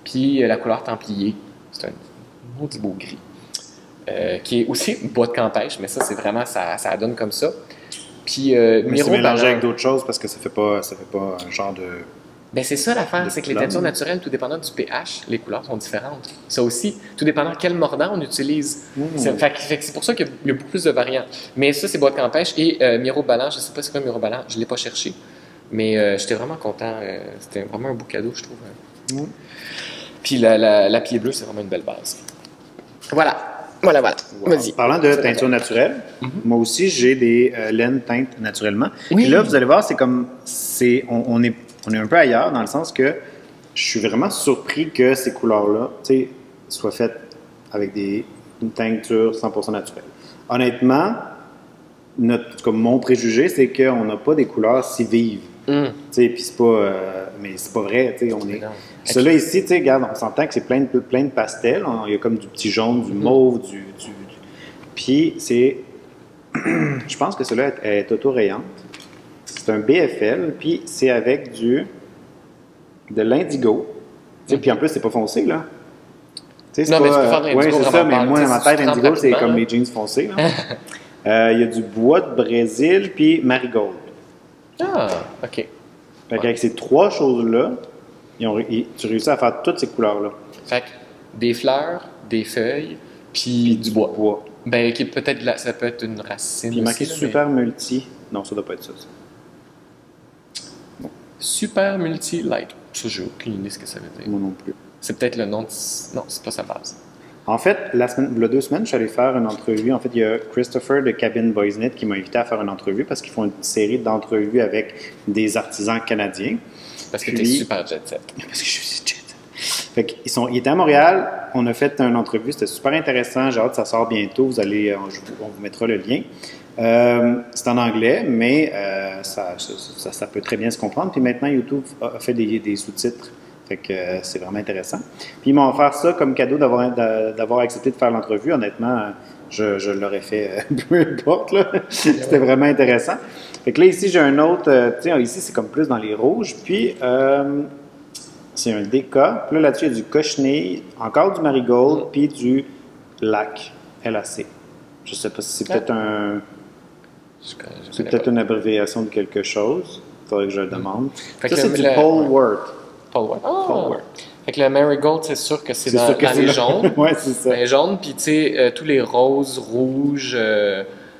Puis la couleur templier, c'est un maudit beau gris. Qui est aussi bois de campèche, mais ça, c'est vraiment, ça donne comme ça. Puis, mais c'est mélangé avec d'autres choses parce que ça fait pas un genre de... Ben c'est ça l'affaire, c'est que les teintures naturelles, tout dépendant du pH, les couleurs sont différentes. Ça aussi, tout dépendant quel mordant on utilise. C'est pour ça qu'il y a beaucoup plus de variantes. Mais ça, c'est bois de campèche et mirobalan, je ne sais pas c'est quoi mirobalan, je ne l'ai pas cherché. Mais j'étais vraiment content. C'était vraiment un beau cadeau, je trouve. Puis la pied bleue, c'est vraiment une belle base. Voilà. Vas-y. Parlant de teinture naturelle, moi aussi, j'ai des laines teintes naturellement. Oui. Puis là, vous allez voir, c'est comme... On est un peu ailleurs dans le sens que je suis vraiment surpris que ces couleurs-là soient faites avec une teinture 100% naturelle. Honnêtement, comme mon préjugé, c'est qu'on n'a pas des couleurs si vives. Puis c'est pas... mais c'est pas vrai. Ceux-là ici, regarde, on s'entend que c'est plein de pastels. Il y a comme du petit jaune, du mauve, Puis c'est... je pense que cela est auto-rayante. C'est un BFL, puis c'est avec de l'indigo. Puis en plus, c'est pas foncé, là. Non, mais tu peux faire de l'indigo. Oui, c'est ça, mais moi, dans ma tête, l'indigo, c'est comme les jeans foncés. Il y a du bois de Brésil, puis marigold. Ah, OK. Fait qu'avec ces trois choses-là, tu réussis à faire toutes ces couleurs-là. Fait que des fleurs, des feuilles, puis du bois. Ben, peut-être ça peut être une racine. Puis marqué super multi. Non, ça doit pas être ça. Super Multi Light. Ça, j'ai aucune idée ce que ça veut dire. Moi non plus. C'est peut-être le nom de... Non, c'est pas sa base. En fait, il y a 2 semaines, je suis allé faire une entrevue. En fait, il y a Christopher de Cabin Boys Knit qui m'a invité à faire une entrevue parce qu'ils font une série d'entrevues avec des artisans canadiens. Parce que tu es super jet set. Parce que je suis jet set. Fait qu'ils étaient à Montréal. On a fait une entrevue. C'était super intéressant. J'ai hâte que ça sorte bientôt. On vous mettra le lien. C'est en anglais, mais ça peut très bien se comprendre. Puis maintenant, YouTube a fait des sous-titres. Fait que c'est vraiment intéressant. Puis ils m'ont offert ça comme cadeau d'avoir accepté de faire l'entrevue. Honnêtement, je l'aurais fait peu importe. Là. C'était vraiment intéressant. Fait que là, ici, j'ai un autre... ici, c'est comme plus dans les rouges. Puis, c'est un déca. Puis là-dessus, il y a du cochenille, encore du marigold, puis du lac, LAC. Je sais pas si c'est peut-être c'est peut-être une abréviation de quelque chose. Il faudrait que je le demande. Ça, c'est du Polwort. Polwort. Fait que le marigold, c'est sûr que c'est dans les jaunes. Oui, c'est ça. Les jaunes, puis tu sais, tous les roses, rouges,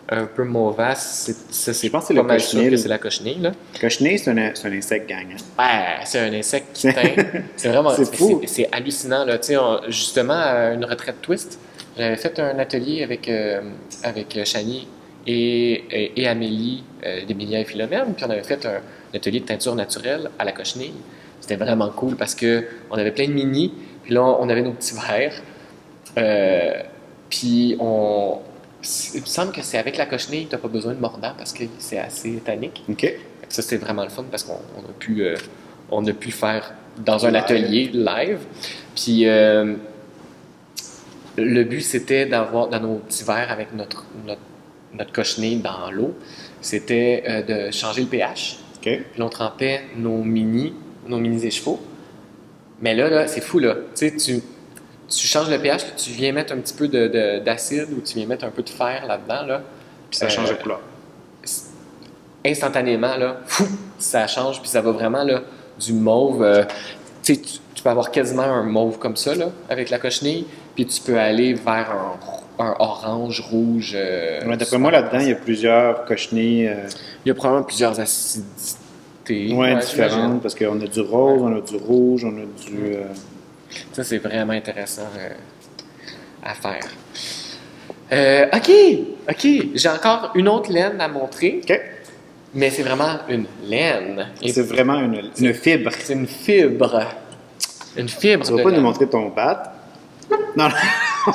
un peu mauvaces, je pense que c'est pas mal sûr que c'est la cochenille. La cochenille, c'est un insecte gagnant. Ouais, c'est un insecte qui teint. C'est vraiment... c'est fou. C'est hallucinant. Là. Justement, à une retraite twist, j'avais fait un atelier avec Shani et Amélie, d'Emilia et Philomène, puis on avait fait un atelier de teinture naturelle à la cochenille. C'était vraiment cool parce qu'on avait plein de mini, puis là, on avait nos petits verres. Puis il me semble que c'est avec la cochenille, tu n'as pas besoin de mordant parce que c'est assez tannique. OK. Ça, c'était vraiment le fun parce qu'on a pu faire dans un atelier live. Puis le but, c'était d'avoir dans nos petits verres avec notre cochenille dans l'eau, c'était de changer le pH. Okay. Puis on trempait nos mini échevaux. Mais là c'est fou, là. Tu changes le pH, puis tu viens mettre un petit peu d'acide ou tu viens mettre un peu de fer là-dedans, là. Puis ça change de couleur. Instantanément, là, ça change, puis ça va vraiment, là, du mauve. Tu peux avoir quasiment un mauve comme ça, là, avec la cochenille, puis tu peux aller vers un orange, rouge. D'après moi, là-dedans, il y a plusieurs cochenilles. Il y a probablement plusieurs acidités. Oui, différentes, parce qu'on a du rose, on a du rouge, on a du... Ça, c'est vraiment intéressant à faire. OK. J'ai encore une autre laine à montrer. OK. Mais c'est vraiment une laine. C'est vraiment une fibre. C'est une fibre. Une fibre. Tu vas pas nous montrer ton bat? Non.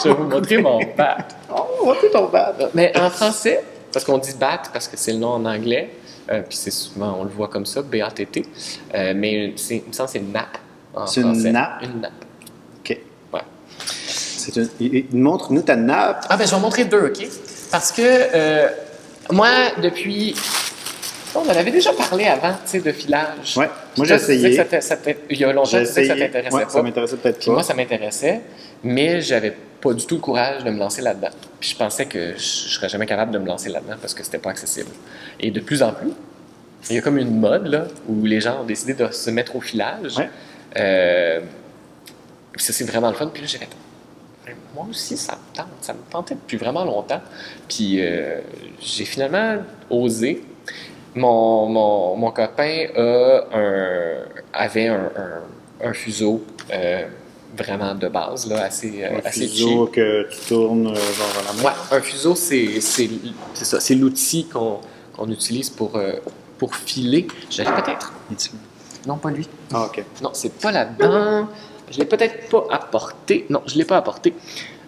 Je vais vous montrer mon bat. Oh, montrer ton bat. Mais en français, parce qu'on dit bat parce que c'est le nom en anglais, puis c'est souvent, on le voit comme ça, B-A-T-T, mais il me semble que c'est une nappe en c'est français. Une nappe? Une nappe. OK. Ouais. Montre-nous ta nappe. Ah, ben je vais en montrer deux, OK? Parce que moi, depuis... On en avait déjà parlé avant, tu sais, de filage. Ouais. Moi, j'ai essayé. Il y a longtemps, tu disais que ça t'intéressait pas. Ça m'intéressait peut-être pas. Puis moi, ça m'intéressait, mais j'avais pas du tout le courage de me lancer là-dedans. Puis je pensais que je serais jamais capable de me lancer là-dedans parce que c'était pas accessible. Et de plus en plus, il y a comme une mode, là, où les gens ont décidé de se mettre au filage. Ouais. Puis ça, c'est vraiment le fun. Puis là, j'ai fait... Moi aussi, ça me tente. Ça me tentait depuis vraiment longtemps. Puis j'ai finalement osé. Mon copain avait un fuseau vraiment de base, là, assez fuseau cheap. que tu tournes genre à la main. Ouais, un fuseau, c'est ça. C'est l'outil qu'on utilise pour filer. J'allais peut-être... Non, pas lui. Ah, OK. Non, c'est pas là-dedans. Je l'ai peut-être pas apporté. Non, je l'ai pas apporté.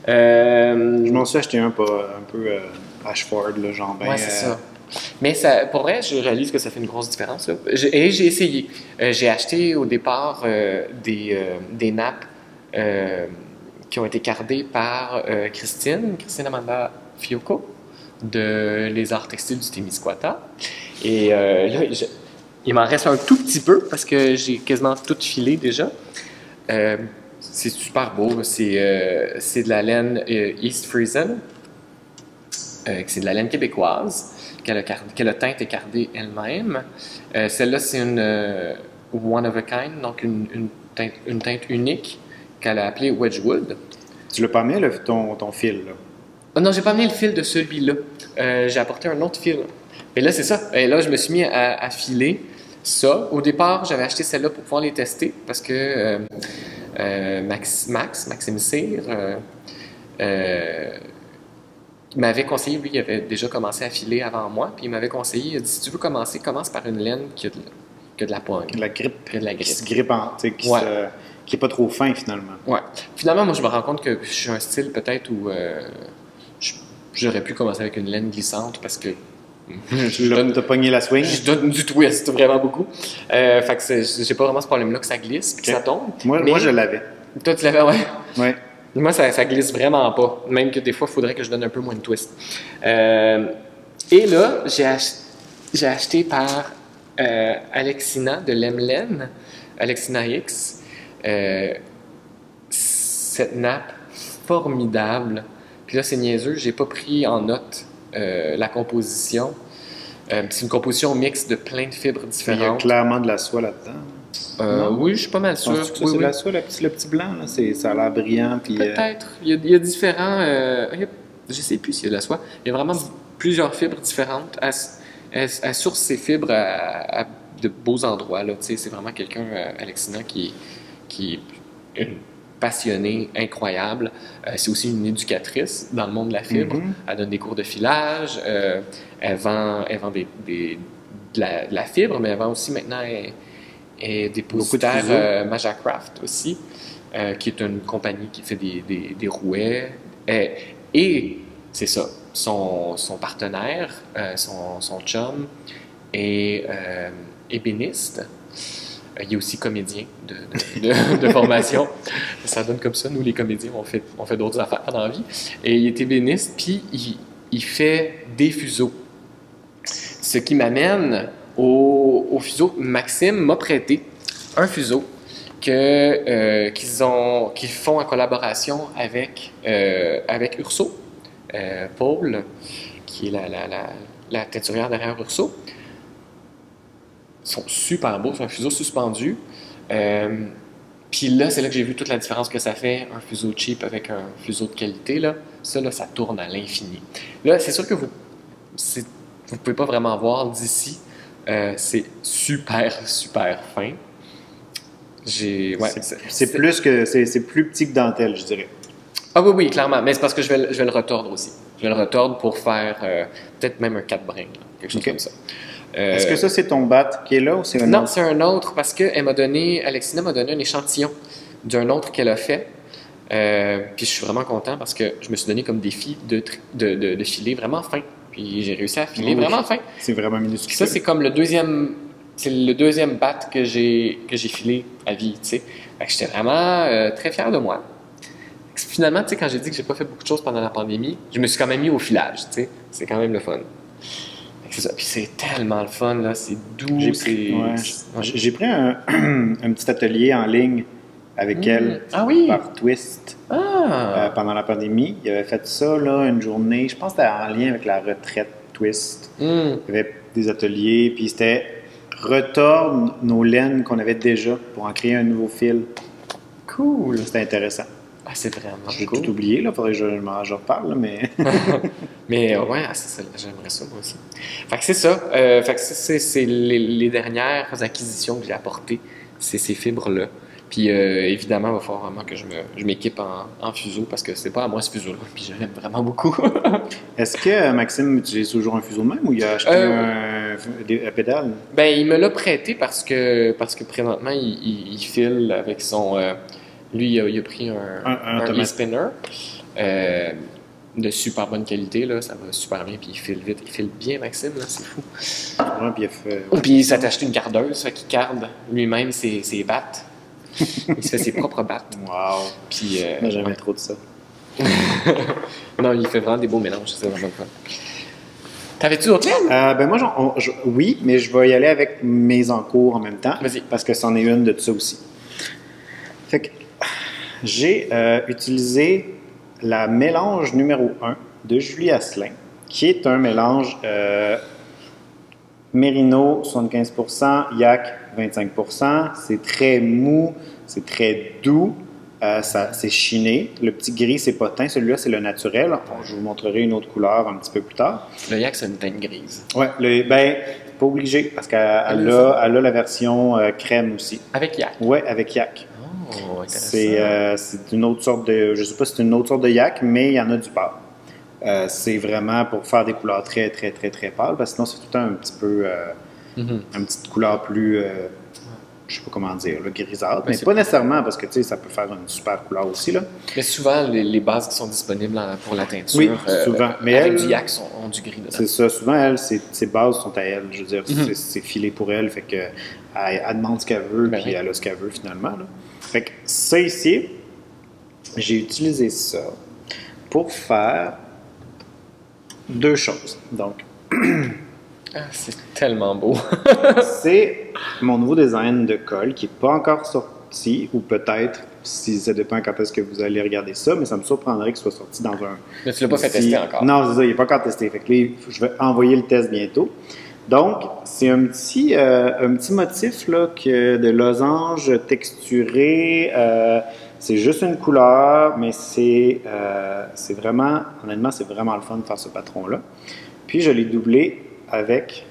Je m'en suis acheté un peu Ashford, là, genre ben... Ouais, c'est ça. Mais ça, pour vrai, je réalise que ça fait une grosse différence. Là. Et j'ai essayé. J'ai acheté au départ des nappes qui ont été cardées par Christine Amanda Fiocco de Les Arts Textiles du Témiscouata. Et là, il m'en reste un tout petit peu parce que j'ai quasiment tout filé déjà. C'est super beau. C'est de la laine East Friesen. C'est de la laine québécoise qu'elle a teinte et cardée elle-même. Celle-là, c'est une one of a kind, donc une teinte unique qu'elle a appelée Wedgwood. Tu l'as pas amené, ton fil, là? Oh non, j'ai pas amené le fil de celui-là. J'ai apporté un autre fil. Et là, c'est ça. Et là, je me suis mis à filer ça. Au départ, j'avais acheté celle-là pour pouvoir les tester parce que Maxime Cyr, il m'avait conseillé, lui, il avait déjà commencé à filer avant moi, puis il m'avait conseillé, il a dit, si tu veux commencer, commence par une laine qui a de la poigne. De la grippe. Qui a de la grippe. Qui se grippe, qui n'est pas trop fin, finalement. Ouais. Finalement, moi, je me rends compte que je suis un style peut-être où j'aurais pu commencer avec une laine glissante parce que T'as pogné la swing? Je donne du twist, vraiment beaucoup. Fait que j'ai pas vraiment ce problème-là que ça glisse, que ça tombe. Moi, je l'avais. Toi, tu l'avais, ouais? Ouais. Moi, ça glisse vraiment pas. Même que des fois, il faudrait que je donne un peu moins de twist. Et là, j'ai acheté par Alexina de Lemlen, Alexina X, cette nappe formidable. Puis là, c'est niaiseux, j'ai pas pris en note la composition. C'est une composition mixte de plein de fibres différentes. Il y a clairement de la soie là-dedans. Oui, je suis pas mal sûr. Penses-tu que ça, c'est de la soie, le petit blanc? Là? Ça a l'air brillant. Puis, peut-être. Il y a différents... je sais plus s'il y a de la soie. Il y a vraiment plusieurs fibres différentes. Elle source ses fibres à de beaux endroits. Là. C'est vraiment quelqu'un, Alexina, qui est une passionnée incroyable. C'est aussi une éducatrice dans le monde de la fibre. Elle donne des cours de filage. Elle vend de la fibre, mais elle vend aussi maintenant... Et dépositaire Majacraft aussi, qui est une compagnie qui fait des rouets. Et c'est ça, son partenaire, son chum, est ébéniste. Il est aussi comédien de formation. Ça donne comme ça, nous les comédiens, on fait d'autres affaires dans la vie. Et il est ébéniste, puis il fait des fuseaux. Ce qui m'amène au fuseau. Maxime m'a prêté un fuseau qu'ils font en collaboration avec Urso, Paul, qui est la teinturière derrière Urso. Ils sont super beaux, c'est un fuseau suspendu. Puis là, c'est là que j'ai vu toute la différence que ça fait, un fuseau cheap avec un fuseau de qualité. Là. Ça, ça tourne à l'infini. Là, c'est sûr que vous ne pouvez pas vraiment voir d'ici. C'est super, super fin. C'est plus petit que dentelle, je dirais. Ah oui, clairement. Mais c'est parce que je vais le retordre aussi. Je vais le retordre pour faire peut-être même un 4 brins, là, quelque chose comme ça. Est-ce que ça, c'est ton bat qui est là ou c'est un autre? Non, c'est un autre parce que Alexina m'a donné un échantillon d'un autre qu'elle a fait. Puis je suis vraiment content parce que je me suis donné comme défi de filer vraiment fin. Puis j'ai réussi à filer vraiment fin. C'est vraiment minuscule. Ça, c'est comme le deuxième bat que j'ai filé à vie, tu sais. Fait que j'étais vraiment très fier de moi. Finalement, tu sais, quand j'ai dit que j'ai pas fait beaucoup de choses pendant la pandémie, je me suis quand même mis au filage, tu sais. C'est quand même le fun. C'est ça. Puis c'est tellement le fun, là. C'est doux. J'ai pris un petit atelier en ligne avec elle par Twist pendant la pandémie. Il avait fait ça, là, une journée. Je pense que c'était en lien avec la retraite Twist. Il y avait des ateliers, puis c'était retordre nos laines qu'on avait déjà pour en créer un nouveau fil. Cool. C'était intéressant. Ah, c'est vraiment J'ai cool. tout oublié, là. Faudrait que je reparle, là, mais... Mais ouais, c'est ça, j'aimerais ça, moi aussi. Fait que c'est ça. Fait que c'est les dernières acquisitions que j'ai apportées. C'est ces fibres-là. Puis évidemment, il va falloir vraiment que je m'équipe en fuseau parce que c'est pas à moi ce fuseau-là. Puis je l'aime vraiment beaucoup. Est-ce que Maxime utilise toujours un fuseau de même ou il a acheté un pédale? Ben, il me l'a prêté parce que présentement, il file avec son... lui, il a pris un e-spinner de super bonne qualité. Là, ça va super bien. Puis il file vite. Il file bien, Maxime. Là, c'est fou. Ouais, puis il s'est acheté une cardeuse. Fait qu'il carde lui-même ses battes. Il se fait ses propres battes. Wow! Puis, jamais trop de ça. Non, il fait vraiment des beaux mélanges. C'est vraiment fun. T'avais-tu d'autres laines? Ben moi, oui, mais je vais y aller avec mes encours en même temps. Vas-y. Parce que c'en est une de ça aussi. Fait que j'ai utilisé la mélange numéro 1 de Julie Asselin, qui est un mélange Mérino 75%, Yak 25%. C'est très mou, c'est très doux, c'est chiné. Le petit gris, c'est pas teint. Celui-là, c'est le naturel. Je vous montrerai une autre couleur un petit peu plus tard. Le Yak, c'est une teinte grise. Oui, ben, pas obligé, parce qu'elle a la version crème aussi. Avec Yak? Oui, avec Yak. Oh, intéressant. C'est une autre sorte de... Je sais pas si c'est une autre sorte de Yak, mais il y en a du pâle. C'est vraiment pour faire des couleurs très, très, très, très pâles, parce que sinon, c'est tout le temps un petit peu... une petite couleur plus... je sais pas comment dire, là, grisâtre. Mais pas nécessairement, parce que, tu sais, ça peut faire une super couleur aussi, là. Mais souvent, les bases qui sont disponibles pour la teinture... Oui, souvent. Mais avec du Yak, ont du gris dedans. C'est ça. Souvent, elle, ses bases sont à elle. Je veux dire, c'est filé pour elle, fait que elle demande ce qu'elle veut, puis elle a ce qu'elle veut, finalement, là. Fait que ça ici, j'ai utilisé ça pour faire deux choses. Donc, c'est tellement beau. c'est mon nouveau design de colle qui n'est pas encore sorti, ou peut-être, si ça dépend quand est-ce que vous allez regarder ça, mais ça me surprendrait qu'il soit sorti dans un... Mais tu l'as pas fait tester encore. Non, c'est ça, il n'est pas encore testé. Fait que là, je vais envoyer le test bientôt. Donc, c'est un petit motif là, de losange texturé. C'est juste une couleur, mais c'est vraiment, honnêtement, c'est vraiment le fun de faire ce patron-là. Puis, je l'ai doublé avec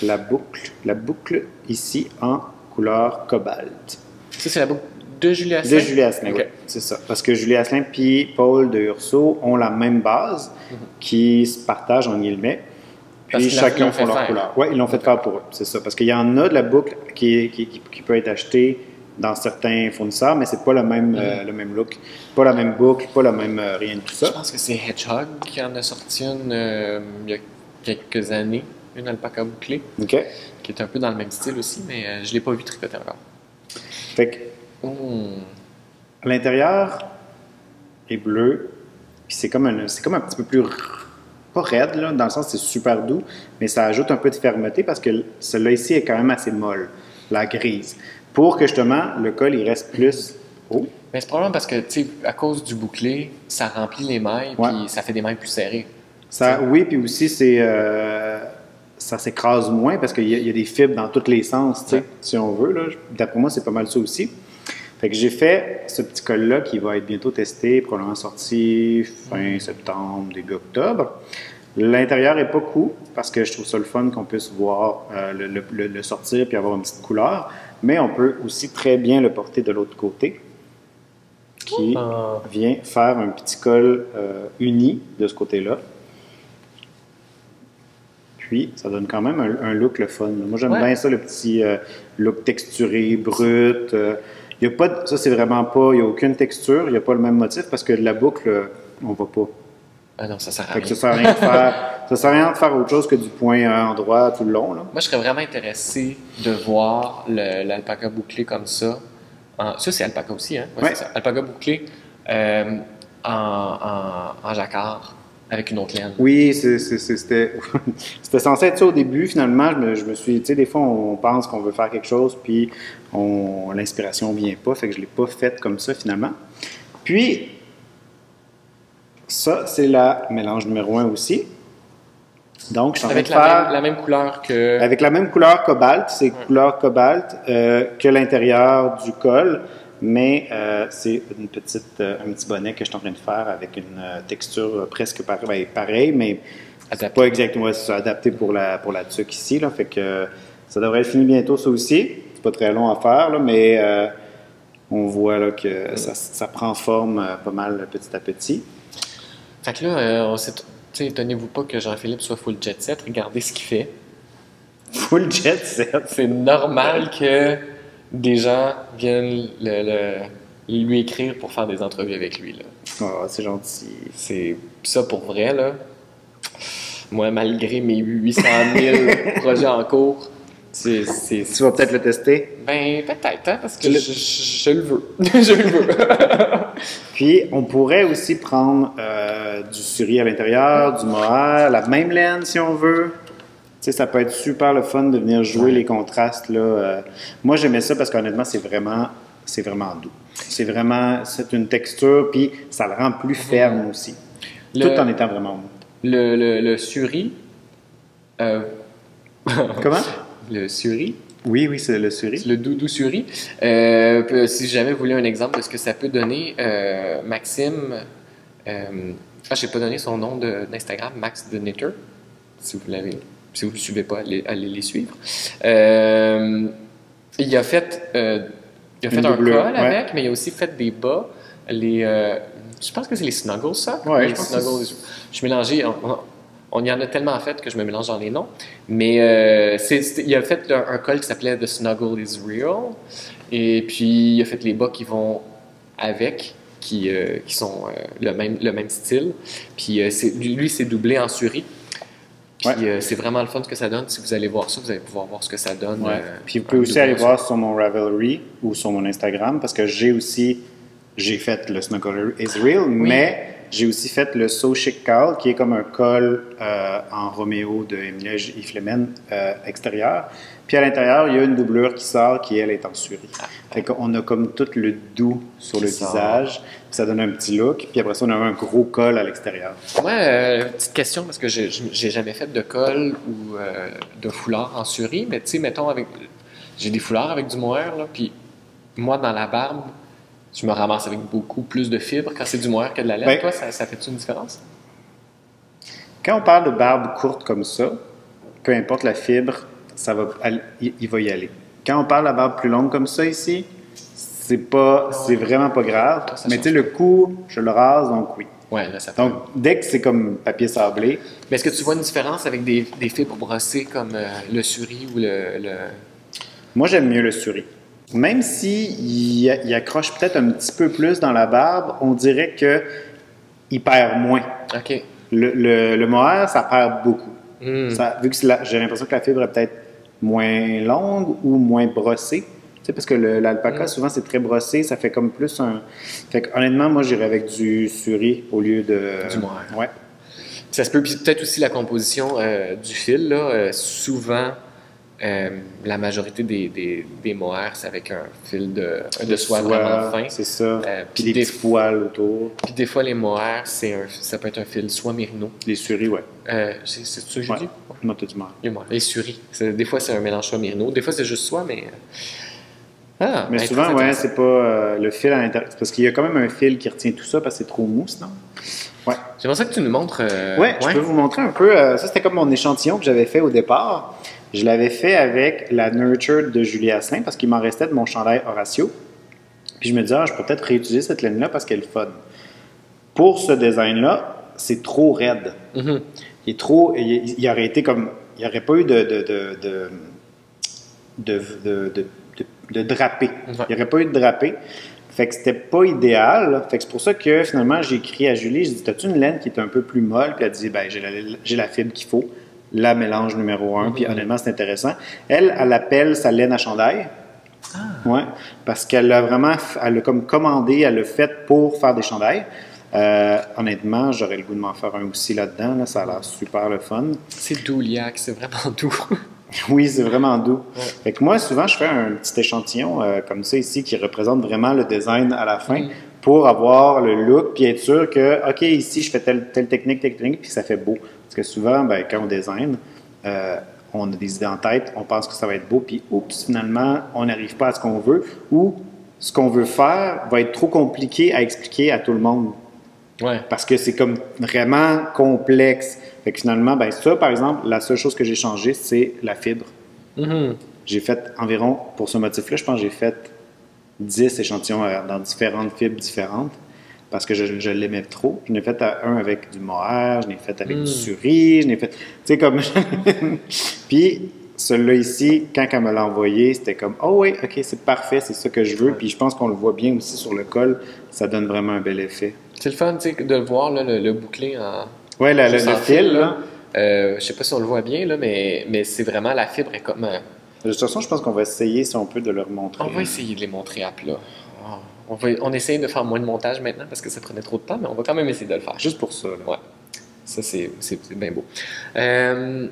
la boucle ici en couleur cobalt. Ça, c'est la boucle de Julie Asselin? De Julie Asselin, oui, c'est ça. Parce que Julie Asselin puis Paul de Urso ont la même base qui se partagent en guillemets. Puis chacun font leur couleur. Oui, ils l'ont fait faire pour eux, c'est ça. Parce qu'il y en a de la boucle qui peut être achetée dans certains fournisseurs, mais c'est pas le même look. Pas la même boucle, pas le même rien de tout ça. Je pense que c'est Hedgehog qui en a sorti une il y a quelques années, une alpaca bouclée, qui est un peu dans le même style aussi, mais je l'ai pas vu tricoter encore. Fait que l'intérieur est bleu, puis c'est comme un petit peu plus... pas raide, là, dans le sens que c'est super doux, mais ça ajoute un peu de fermeté parce que celle-là ici est quand même assez molle, la grise, pour que justement le col il reste plus haut. Mais c'est probablement parce que, tu sais, à cause du bouclé, ça remplit les mailles, puis ça fait des mailles plus serrées. Oui, puis aussi ça s'écrase moins parce qu'il y a des fibres dans tous les sens, tu sais, si on veut. Là. D'après moi, c'est pas mal ça aussi. Fait que j'ai fait ce petit col-là qui va être bientôt testé, probablement sorti fin septembre, début octobre. L'intérieur est pas cool parce que je trouve ça le fun qu'on puisse voir le sortir puis avoir une petite couleur, mais on peut aussi très bien le porter de l'autre côté, qui vient faire un petit col uni de ce côté-là. Puis, ça donne quand même un look le fun. Moi, j'aime bien ça, le petit look texturé, brut. Y a pas ça, c'est vraiment pas... Il n'y a aucune texture, il n'y a pas le même motif parce que la boucle, on va pas. Ah non, ça sert à rien. Ça sert à rien de faire, ça sert à rien de faire autre chose que du point à un endroit tout le long. Là. Moi, je serais vraiment intéressé de voir l'alpaca bouclé comme ça. Ça, c'est alpaca aussi, hein? Ouais, c'est ça. Alpaca bouclé en jacquard. Avec une autre laine. Oui, c'était censé être ça au début. Finalement, je me suis... Tu sais, des fois, on pense qu'on veut faire quelque chose, puis l'inspiration ne vient pas. Fait que je ne l'ai pas faite comme ça, finalement. Puis, ça, c'est la mélange numéro 1 aussi. Donc, je suis en train de faire... la même couleur que... Avec la même couleur cobalt. C'est couleur cobalt que l'intérieur du col. Mais c'est un petit bonnet que je suis en train de faire avec une texture presque pareille, mais c'est pas exactement adapté pour la tuque ici. Là, fait que ça devrait être fini bientôt, ça aussi. C'est pas très long à faire, là, mais on voit là, que ça prend forme pas mal petit à petit. Fait que là, étonnez-vous pas que Jean-Philippe soit full jet set. Regardez ce qu'il fait. Full jet set? C'est normal que des gens viennent lui écrire pour faire des entrevues avec lui. Là. Oh, c'est gentil. C'est ça pour vrai, là. Moi, malgré mes 800 000 projets en cours, tu vas peut-être le tester? Ben, peut-être, hein, parce que je le veux. Je le veux. Puis, on pourrait aussi prendre du suri à l'intérieur, du mohair, la même laine si on veut. Tu sais, ça peut être super le fun de venir jouer les contrastes. Là. Moi, j'aimais ça parce qu'honnêtement, c'est vraiment doux. C'est une texture, puis ça le rend plus ferme aussi. Tout en étant vraiment mou. Le suri. Comment? Le suri. Oui, c'est le suri. Le doudou suri. Si jamais vous voulez un exemple de ce que ça peut donner, Maxime. Je n'ai pas donné son nom d'Instagram, Max the Knitter, si vous l'avez. Si vous ne le suivez pas, allez les suivre. Il a fait un col avec, mais il a aussi fait des bas. Je pense que c'est les Snuggles, ça? Oui, les Snuggles. Je suis mélangé. On y en a tellement fait que je me mélange dans les noms. Mais il a fait un col qui s'appelait The Snuggle is Real. Et puis, il a fait les bas qui vont avec, qui sont le même style. Puis, lui, c'est doublé en suri. Puis c'est vraiment le fun ce que ça donne. Si vous allez voir ça, vous allez pouvoir voir ce que ça donne. Puis vous pouvez aussi aller voir sur mon Ravelry ou sur mon Instagram parce que j'ai fait le Snuggle is Real, mais j'ai aussi fait le So Chic Col qui est comme un col en Roméo de Emilia et Flemène extérieur. Puis à l'intérieur, il y a une doublure qui sort qui, elle, est en suri. Fait qu'on a comme tout le doux sur le visage. Puis ça donne un petit look. Puis après ça, on a un gros col à l'extérieur. Moi, petite question, parce que j'ai jamais fait de col ou de foulard en suri. Mais tu sais, mettons, j'ai des foulards avec du mohair, là. Puis moi, dans la barbe, je me ramasse avec beaucoup plus de fibres quand c'est du mohair que de la laine. Toi, ça fait-tu une différence? Quand on parle de barbe courte comme ça, peu importe la fibre, il va y aller. Quand on parle de la barbe plus longue comme ça ici, c'est vraiment pas grave. Mais tu sais, le cou, je le rase, donc oui. Ouais, là, ça fait... Donc, dès que c'est comme papier sablé... Mais est-ce que tu vois une différence avec des fibres brossées comme le suri ou le... Moi, j'aime mieux le suri. Même s'il accroche peut-être un petit peu plus dans la barbe, on dirait qu'il perd moins. OK. Le mohair, ça perd beaucoup. Vu que j'ai l'impression que la fibre est peut-être moins longue ou moins brossée. Tu sais, parce que l'alpaca, souvent, c'est très brossé. Ça fait comme plus un... Fait que, honnêtement, moi, j'irais avec du suri au lieu de... Du mohair. Ouais. Ça se peut, puis peut-être aussi la composition du fil, là. Souvent, la majorité des mohairs, c'est avec un fil de soie vraiment fin. C'est ça. Puis des petits poils autour. Puis des fois, les mohairs, ça peut être un fil soie mérino. Les suris, ouais. C'est ça que j'ai dit? Non, t'as du mohair. Les suris. Des fois, c'est un mélange soie mérino. Des fois, c'est juste soie, mais... mais souvent, c'est pas le fil à l'intérieur. C'est parce qu'il y a quand même un fil qui retient tout ça parce que c'est trop mou, sinon. Ouais. J'aimerais ça que tu nous montres... je peux vous montrer un peu. Ça, c'était comme mon échantillon que j'avais fait au départ. Je l'avais fait avec la Nurture de Julie Asselin parce qu'il m'en restait de mon chandail Horatio. Puis je me disais, je peux peut-être réutiliser cette laine-là parce qu'elle est fun. Pour ce design-là, c'est trop raide. Il est trop... Il aurait été comme... Il n'y aurait pas eu de drapé. Il n'y aurait pas eu de drapé. Fait que c'était pas idéal. Fait que c'est pour ça que finalement, j'ai écrit à Julie, j'ai dit, t'as-tu une laine qui est un peu plus molle? Puis elle dit, ben, j'ai la fibre qu'il faut. La mélange numéro 1. Puis honnêtement, c'est intéressant. Elle appelle sa laine à chandail. Ouais, parce qu'elle a vraiment, elle a comme commandé, elle l'a fait pour faire des chandails. Honnêtement, j'aurais le goût de m'en faire un aussi là-dedans. Là. Ça a l'air super le fun. C'est doux, Liac, c'est vraiment doux. Oui, c'est vraiment doux. Fait que moi, souvent, je fais un petit échantillon comme ça ici qui représente vraiment le design à la fin pour avoir le look puis être sûr que, OK, ici, je fais telle technique, puis ça fait beau. Parce que souvent, ben, quand on design, on a des idées en tête, on pense que ça va être beau, puis oups, finalement, on n'arrive pas à ce qu'on veut ou ce qu'on veut faire va être trop compliqué à expliquer à tout le monde. Ouais. Parce que c'est comme vraiment complexe. Fait que finalement, ben ça, par exemple, la seule chose que j'ai changée, c'est la fibre. J'ai fait environ, pour ce motif-là, je pense que j'ai fait 10 échantillons dans différentes fibres différentes parce que je l'aimais trop. Je l'ai fait un avec du mohair, je l'ai fait avec du suri, je l'ai fait... Tu sais, comme... Puis, celui-là ici, quand elle me l'a envoyé, c'était comme « Oh oui, OK, c'est parfait, c'est ça que je veux. » Puis je pense qu'on le voit bien aussi sur le col. Ça donne vraiment un bel effet. C'est le fun, tu sais, de voir là, le bouclé en... Oui, le fil, là. Je sais pas si on le voit bien, là, mais c'est vraiment la fibre est comme... De toute façon, je pense qu'on va essayer, si on peut, de le remontrer. On va essayer de les montrer à plat. On essaye de faire moins de montage maintenant parce que ça prenait trop de temps, mais on va quand même essayer de le faire. Juste pour ça, là. Ouais. Ça, c'est bien beau. Je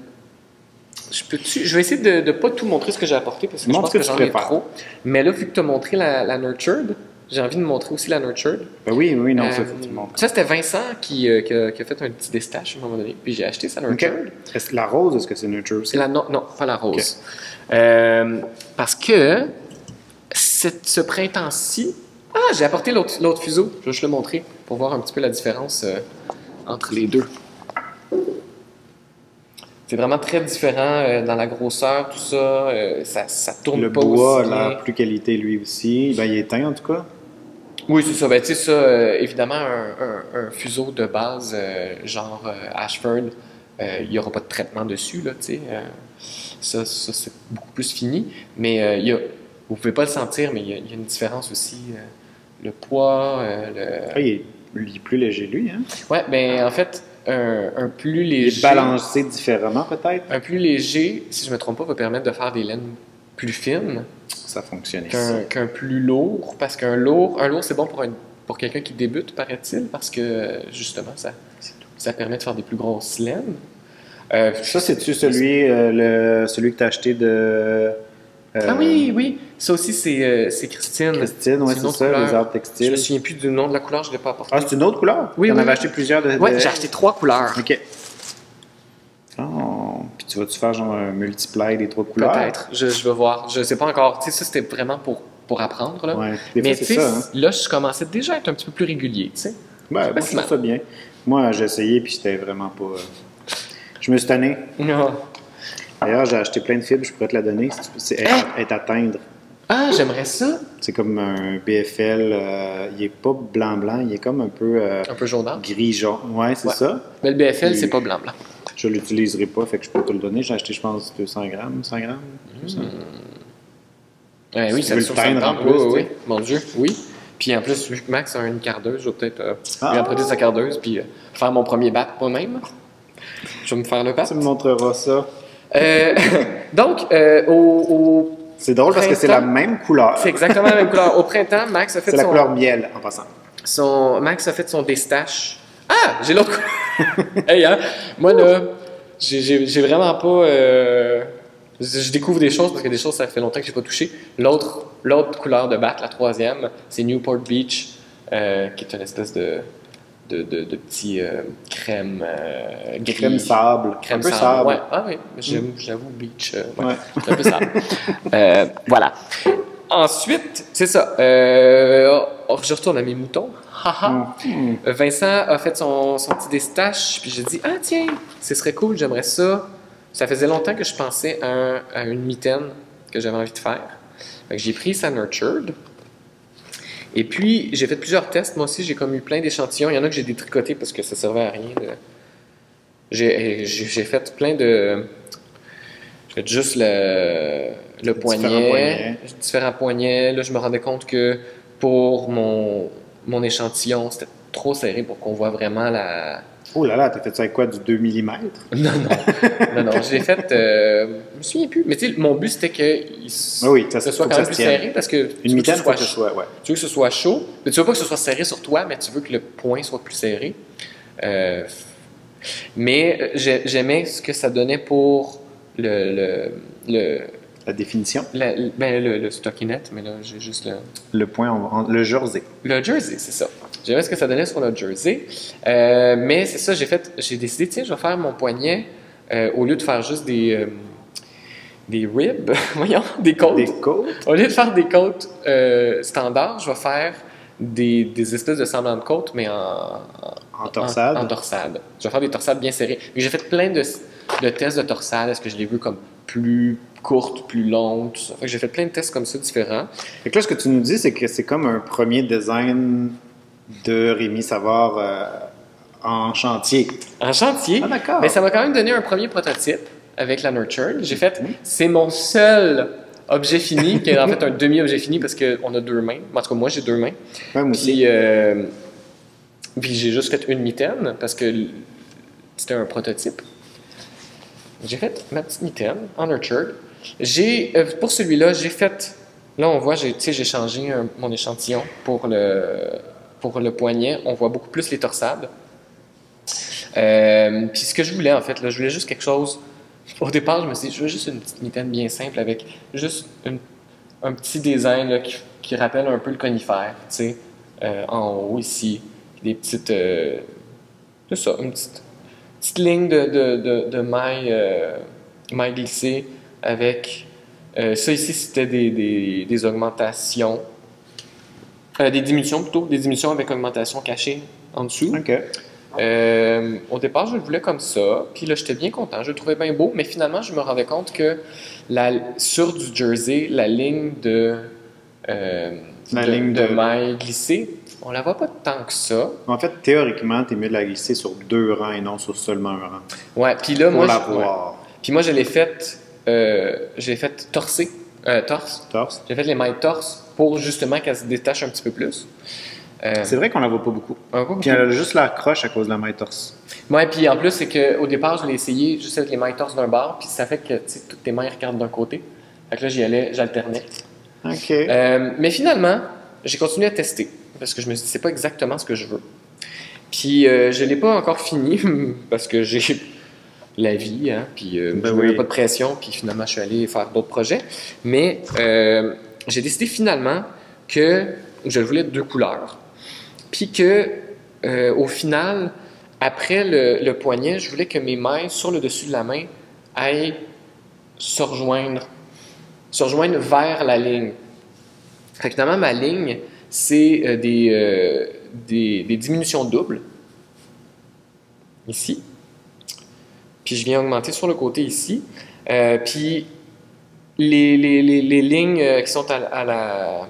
vais essayer de ne pas tout montrer ce que j'ai apporté parce que je pense que j'en ai trop. Mais là, vu que tu as montré la Nurtured, j'ai envie de montrer aussi la Nurtured. Ben oui, non, ça, faut que tu montres. Ça, c'était Vincent qui a fait un petit déstache à un moment donné, puis j'ai acheté sa Nurtured. Okay. La rose, est-ce que c'est Nurtured aussi? Non, pas la rose. Okay. Parce que ce printemps-ci... Ah, j'ai apporté l'autre fuseau. Je vais juste le montrer pour voir un petit peu la différence entre les deux. C'est vraiment très différent dans la grosseur, tout ça. Ça tourne le pas aussi. Le bois a l'air plus qualité lui aussi. Ben, il est teint en tout cas. Oui, c'est ça. Ben, tu sais, ça, évidemment, un fuseau de base genre Ashford, il n'y aura pas de traitement dessus, là, tu sais. Ça c'est beaucoup plus fini. Mais vous ne pouvez pas le sentir, mais il y a une différence aussi. Le poids, il est plus léger, lui, hein? Oui, bien, en fait, un plus léger... Il est balancé différemment, peut-être? Un plus léger, si je ne me trompe pas, va permettre de faire des laines plus fines. Ça fonctionne qu'un plus lourd, parce qu'un lourd, c'est bon pour quelqu'un qui débute, paraît-il, parce que, justement, ça permet de faire des plus grosses laines. Ça, c'est-tu celui que tu as acheté de... Ah oui. Ça aussi, c'est Christine. Christine, oui, c'est ça, couleur. Les arbres textiles. Je me souviens plus du nom de la couleur, je ne l'ai pas apporté. Ah, c'est une autre couleur? Oui, On avait acheté plusieurs de... Oui, j'ai acheté 3 couleurs. OK. Oh, puis tu vas-tu faire genre un multiply des 3 couleurs? Peut-être, je vais voir. Je ne sais pas encore. Tu sais, ça, c'était vraiment pour apprendre. Là. Ouais, mais tu sais, là, je commençais déjà à être un petit peu plus régulier, tu sais. Ben, moi, je trouve ça bien. Moi, j'ai essayé, puis c'était vraiment pas... Je me suis tanné. Non. D'ailleurs, j'ai acheté plein de fibres, je pourrais te la donner. C'est être à teindre. Ah, j'aimerais ça. C'est comme un BFL, il est pas blanc-blanc, il est comme un peu... un peu jaunâtre. Gris-jaune, ouais, c'est ça. Mais le BFL, c'est pas blanc-blanc. Je l'utiliserai pas, fait que je peux te le donner. J'ai acheté, je pense, 200 grammes, 100 grammes. Oui, ça le teindre en plus. Oui, mon Dieu, oui. Puis en plus, vu que Max a une cardeuse, je vais peut-être lui emprunter sa cardeuse puis faire mon premier bat moi-même. Je vais me faire le bat. Tu me montreras ça. Donc, c'est drôle parce que c'est la même couleur. C'est exactement la même couleur. Au printemps, Max a fait c'est la couleur miel, en passant. Max a fait son déstache. Ah! J'ai l'autre couleur. Hey, hein? Moi, là, j'ai vraiment pas... je découvre des choses parce que des choses, ça fait longtemps que j'ai pas touché. L'autre couleur de batte, la troisième, c'est Newport Beach, qui est une espèce de petit crème... crème sable. Crème un peu sable. Ouais. Ah oui, j'avoue, beach. Ouais. C'est un peu sable. Voilà. Ensuite, c'est ça. Je retourne à mes moutons. Vincent a fait son petit déstache, puis j'ai dit « Ah tiens, ce serait cool, j'aimerais ça. » Ça faisait longtemps que je pensais à une mitaine que j'avais envie de faire. Fait que j'ai pris sa Nurtured. Et puis, j'ai fait plusieurs tests. Moi aussi, j'ai comme eu plein d'échantillons. Il y en a que j'ai détricotés parce que ça servait à rien. J'ai fait plein de... J'ai fait juste le poignet, différents poignets. Là, je me rendais compte que pour mon échantillon, c'était trop serré pour qu'on voit vraiment la... Oh là là, t'as fait ça avec quoi, du 2 mm? Non, je l'ai fait... je me souviens plus. Mais tu sais, mon but, c'était que ce soit quand même plus serré parce que... Une mitaine, faut que ce soit, ouais. Tu veux que ce soit chaud, mais tu veux pas que ce soit serré sur toi, mais tu veux que le point soit plus serré. Mais j'aimais ce que ça donnait pour la définition? Le stockinette, mais là, j'ai juste le point, le jersey. Le jersey, c'est ça. J'aimais ce que ça donnait sur le jersey. Mais c'est ça, j'ai décidé, tiens, je vais faire mon poignet au lieu de faire juste des ribs, voyons, des côtes. Des côtes? Au lieu de faire des côtes standards, je vais faire des espèces de semblants de côtes, mais en torsade. En torsade. Je vais faire des torsades bien serrées. J'ai fait plein de tests de torsade. Est-ce que je l'ai vu comme plus courte, plus longue, tout ça. Fait que j'ai fait plein de tests comme ça différents. Fait que là, ce que tu nous dis, c'est que c'est comme un premier design de Rémi Savard en chantier. En chantier. Ah, d'accord. Mais ça m'a quand même donné un premier prototype avec la Nurtured. J'ai fait, c'est mon seul objet fini, qui est en fait un demi-objet fini parce qu'on a 2 mains. En tout cas, moi, j'ai 2 mains. Ouais, moi aussi. Puis j'ai juste fait une mitaine parce que c'était un prototype. J'ai fait ma petite mitaine en Nurtured. Pour celui-là, j'ai fait... Là, on voit, j'ai changé mon échantillon pour le poignet. On voit beaucoup plus les torsades. Puis ce que je voulais, en fait, là, je voulais juste quelque chose... Au départ, je me suis dit, je veux juste une petite mitaine bien simple avec juste un petit design là, qui rappelle un peu le conifère, tu sais, en haut ici, des petites... c'est ça, une petite ligne de mailles glissées avec... ça ici, c'était des augmentations, des diminutions plutôt, des diminutions avec augmentation cachée en dessous. OK. Au départ, je le voulais comme ça, puis là, j'étais bien content, je le trouvais bien beau, mais finalement, je me rendais compte que sur du jersey, la ligne de mailles glissées, on la voit pas tant que ça. En fait, théoriquement, t'es mieux de la glisser sur 2 rangs et non sur seulement un rang. Ouais, puis là, pour la voir. Puis moi, je l'ai fait torse. Torse. J'ai fait les mailles torse pour justement qu'elle se détache un petit peu plus. C'est vrai qu'on la voit pas beaucoup. Puis elle a juste l'air croche à cause de la maille torse. Ouais, puis en plus, c'est qu'au départ, je l'ai essayé juste avec les mailles torse d'un bord, puis ça fait que toutes tes mailles regardent d'un côté. Fait que là, j'alternais. OK. Mais finalement, j'ai continué à tester, parce que je me suis dit, c'est pas exactement ce que je veux. Puis je l'ai pas encore fini, parce que j'ai la vie, hein, puis je n'avais pas de pression, puis finalement, je suis allé faire d'autres projets. Mais j'ai décidé finalement que je voulais 2 couleurs. Puis que, au final, après le poignet, je voulais que mes mains sur le dessus de la main aillent se rejoindre vers la ligne. Fait que finalement, ma ligne, c'est des diminutions doubles, ici. Puis je viens augmenter sur le côté ici. Puis les lignes qui sont à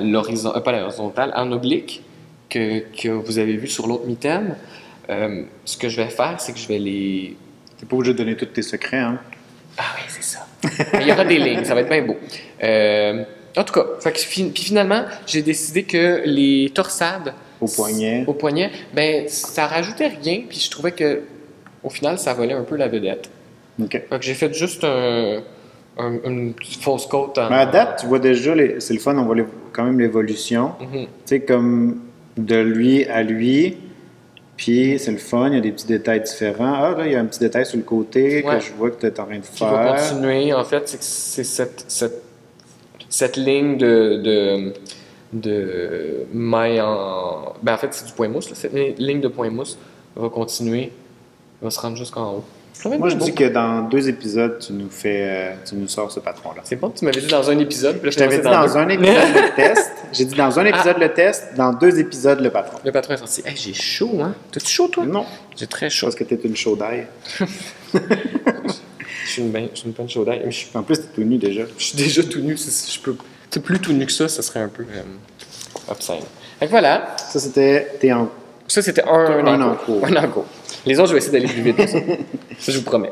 l'horizontale, pas à l'horizontale, en oblique, que vous avez vu sur l'autre mitaine, ce que je vais faire, c'est que je vais les... T'es pas obligé de donner tous tes secrets, hein? Ah oui, c'est ça. Il y aura des lignes, ça va être bien beau. En tout cas, puis finalement, j'ai décidé que les torsades... Au poignet, ben ça rajoutait rien, puis je trouvais que au final, ça volait un peu la vedette. OK. Fait que j'ai fait juste une fausse côte. Mais à date, tu vois déjà, c'est le fun, on voit quand même l'évolution. Tu sais, comme de lui à lui, puis c'est le fun, il y a des petits détails différents. Ah, là, il y a un petit détail sur le côté que je vois que tu es en train de faire. Qui va continuer, en fait, c'est cette ligne de maille en... Ben, en fait, c'est du point mousse, là. Cette ligne de point mousse va continuer, va se rendre jusqu'en haut. Moi, je dis que dans 2 épisodes, tu nous sors ce patron-là. C'est bon, tu m'avais dit dans un épisode, puis là, je t'avais dit dans un épisode le test. J'ai dit dans un épisode le test, dans 2 épisodes le patron. Le patron est sorti. Hey, j'ai chaud, hein? T'as-tu chaud, toi? Non. J'ai très chaud. Parce que t'es une chaudaille. Je suis une bonne chaudaille. En plus, t'es tout nu déjà. Je suis déjà tout nu. Tu plus tout nu que ça serait un peu obscène. Fait que voilà. Ça, c'était Ça, c'était un en cours. Un en cours. Les autres, je vais essayer d'aller plus vite que ça. Ça, je vous promets.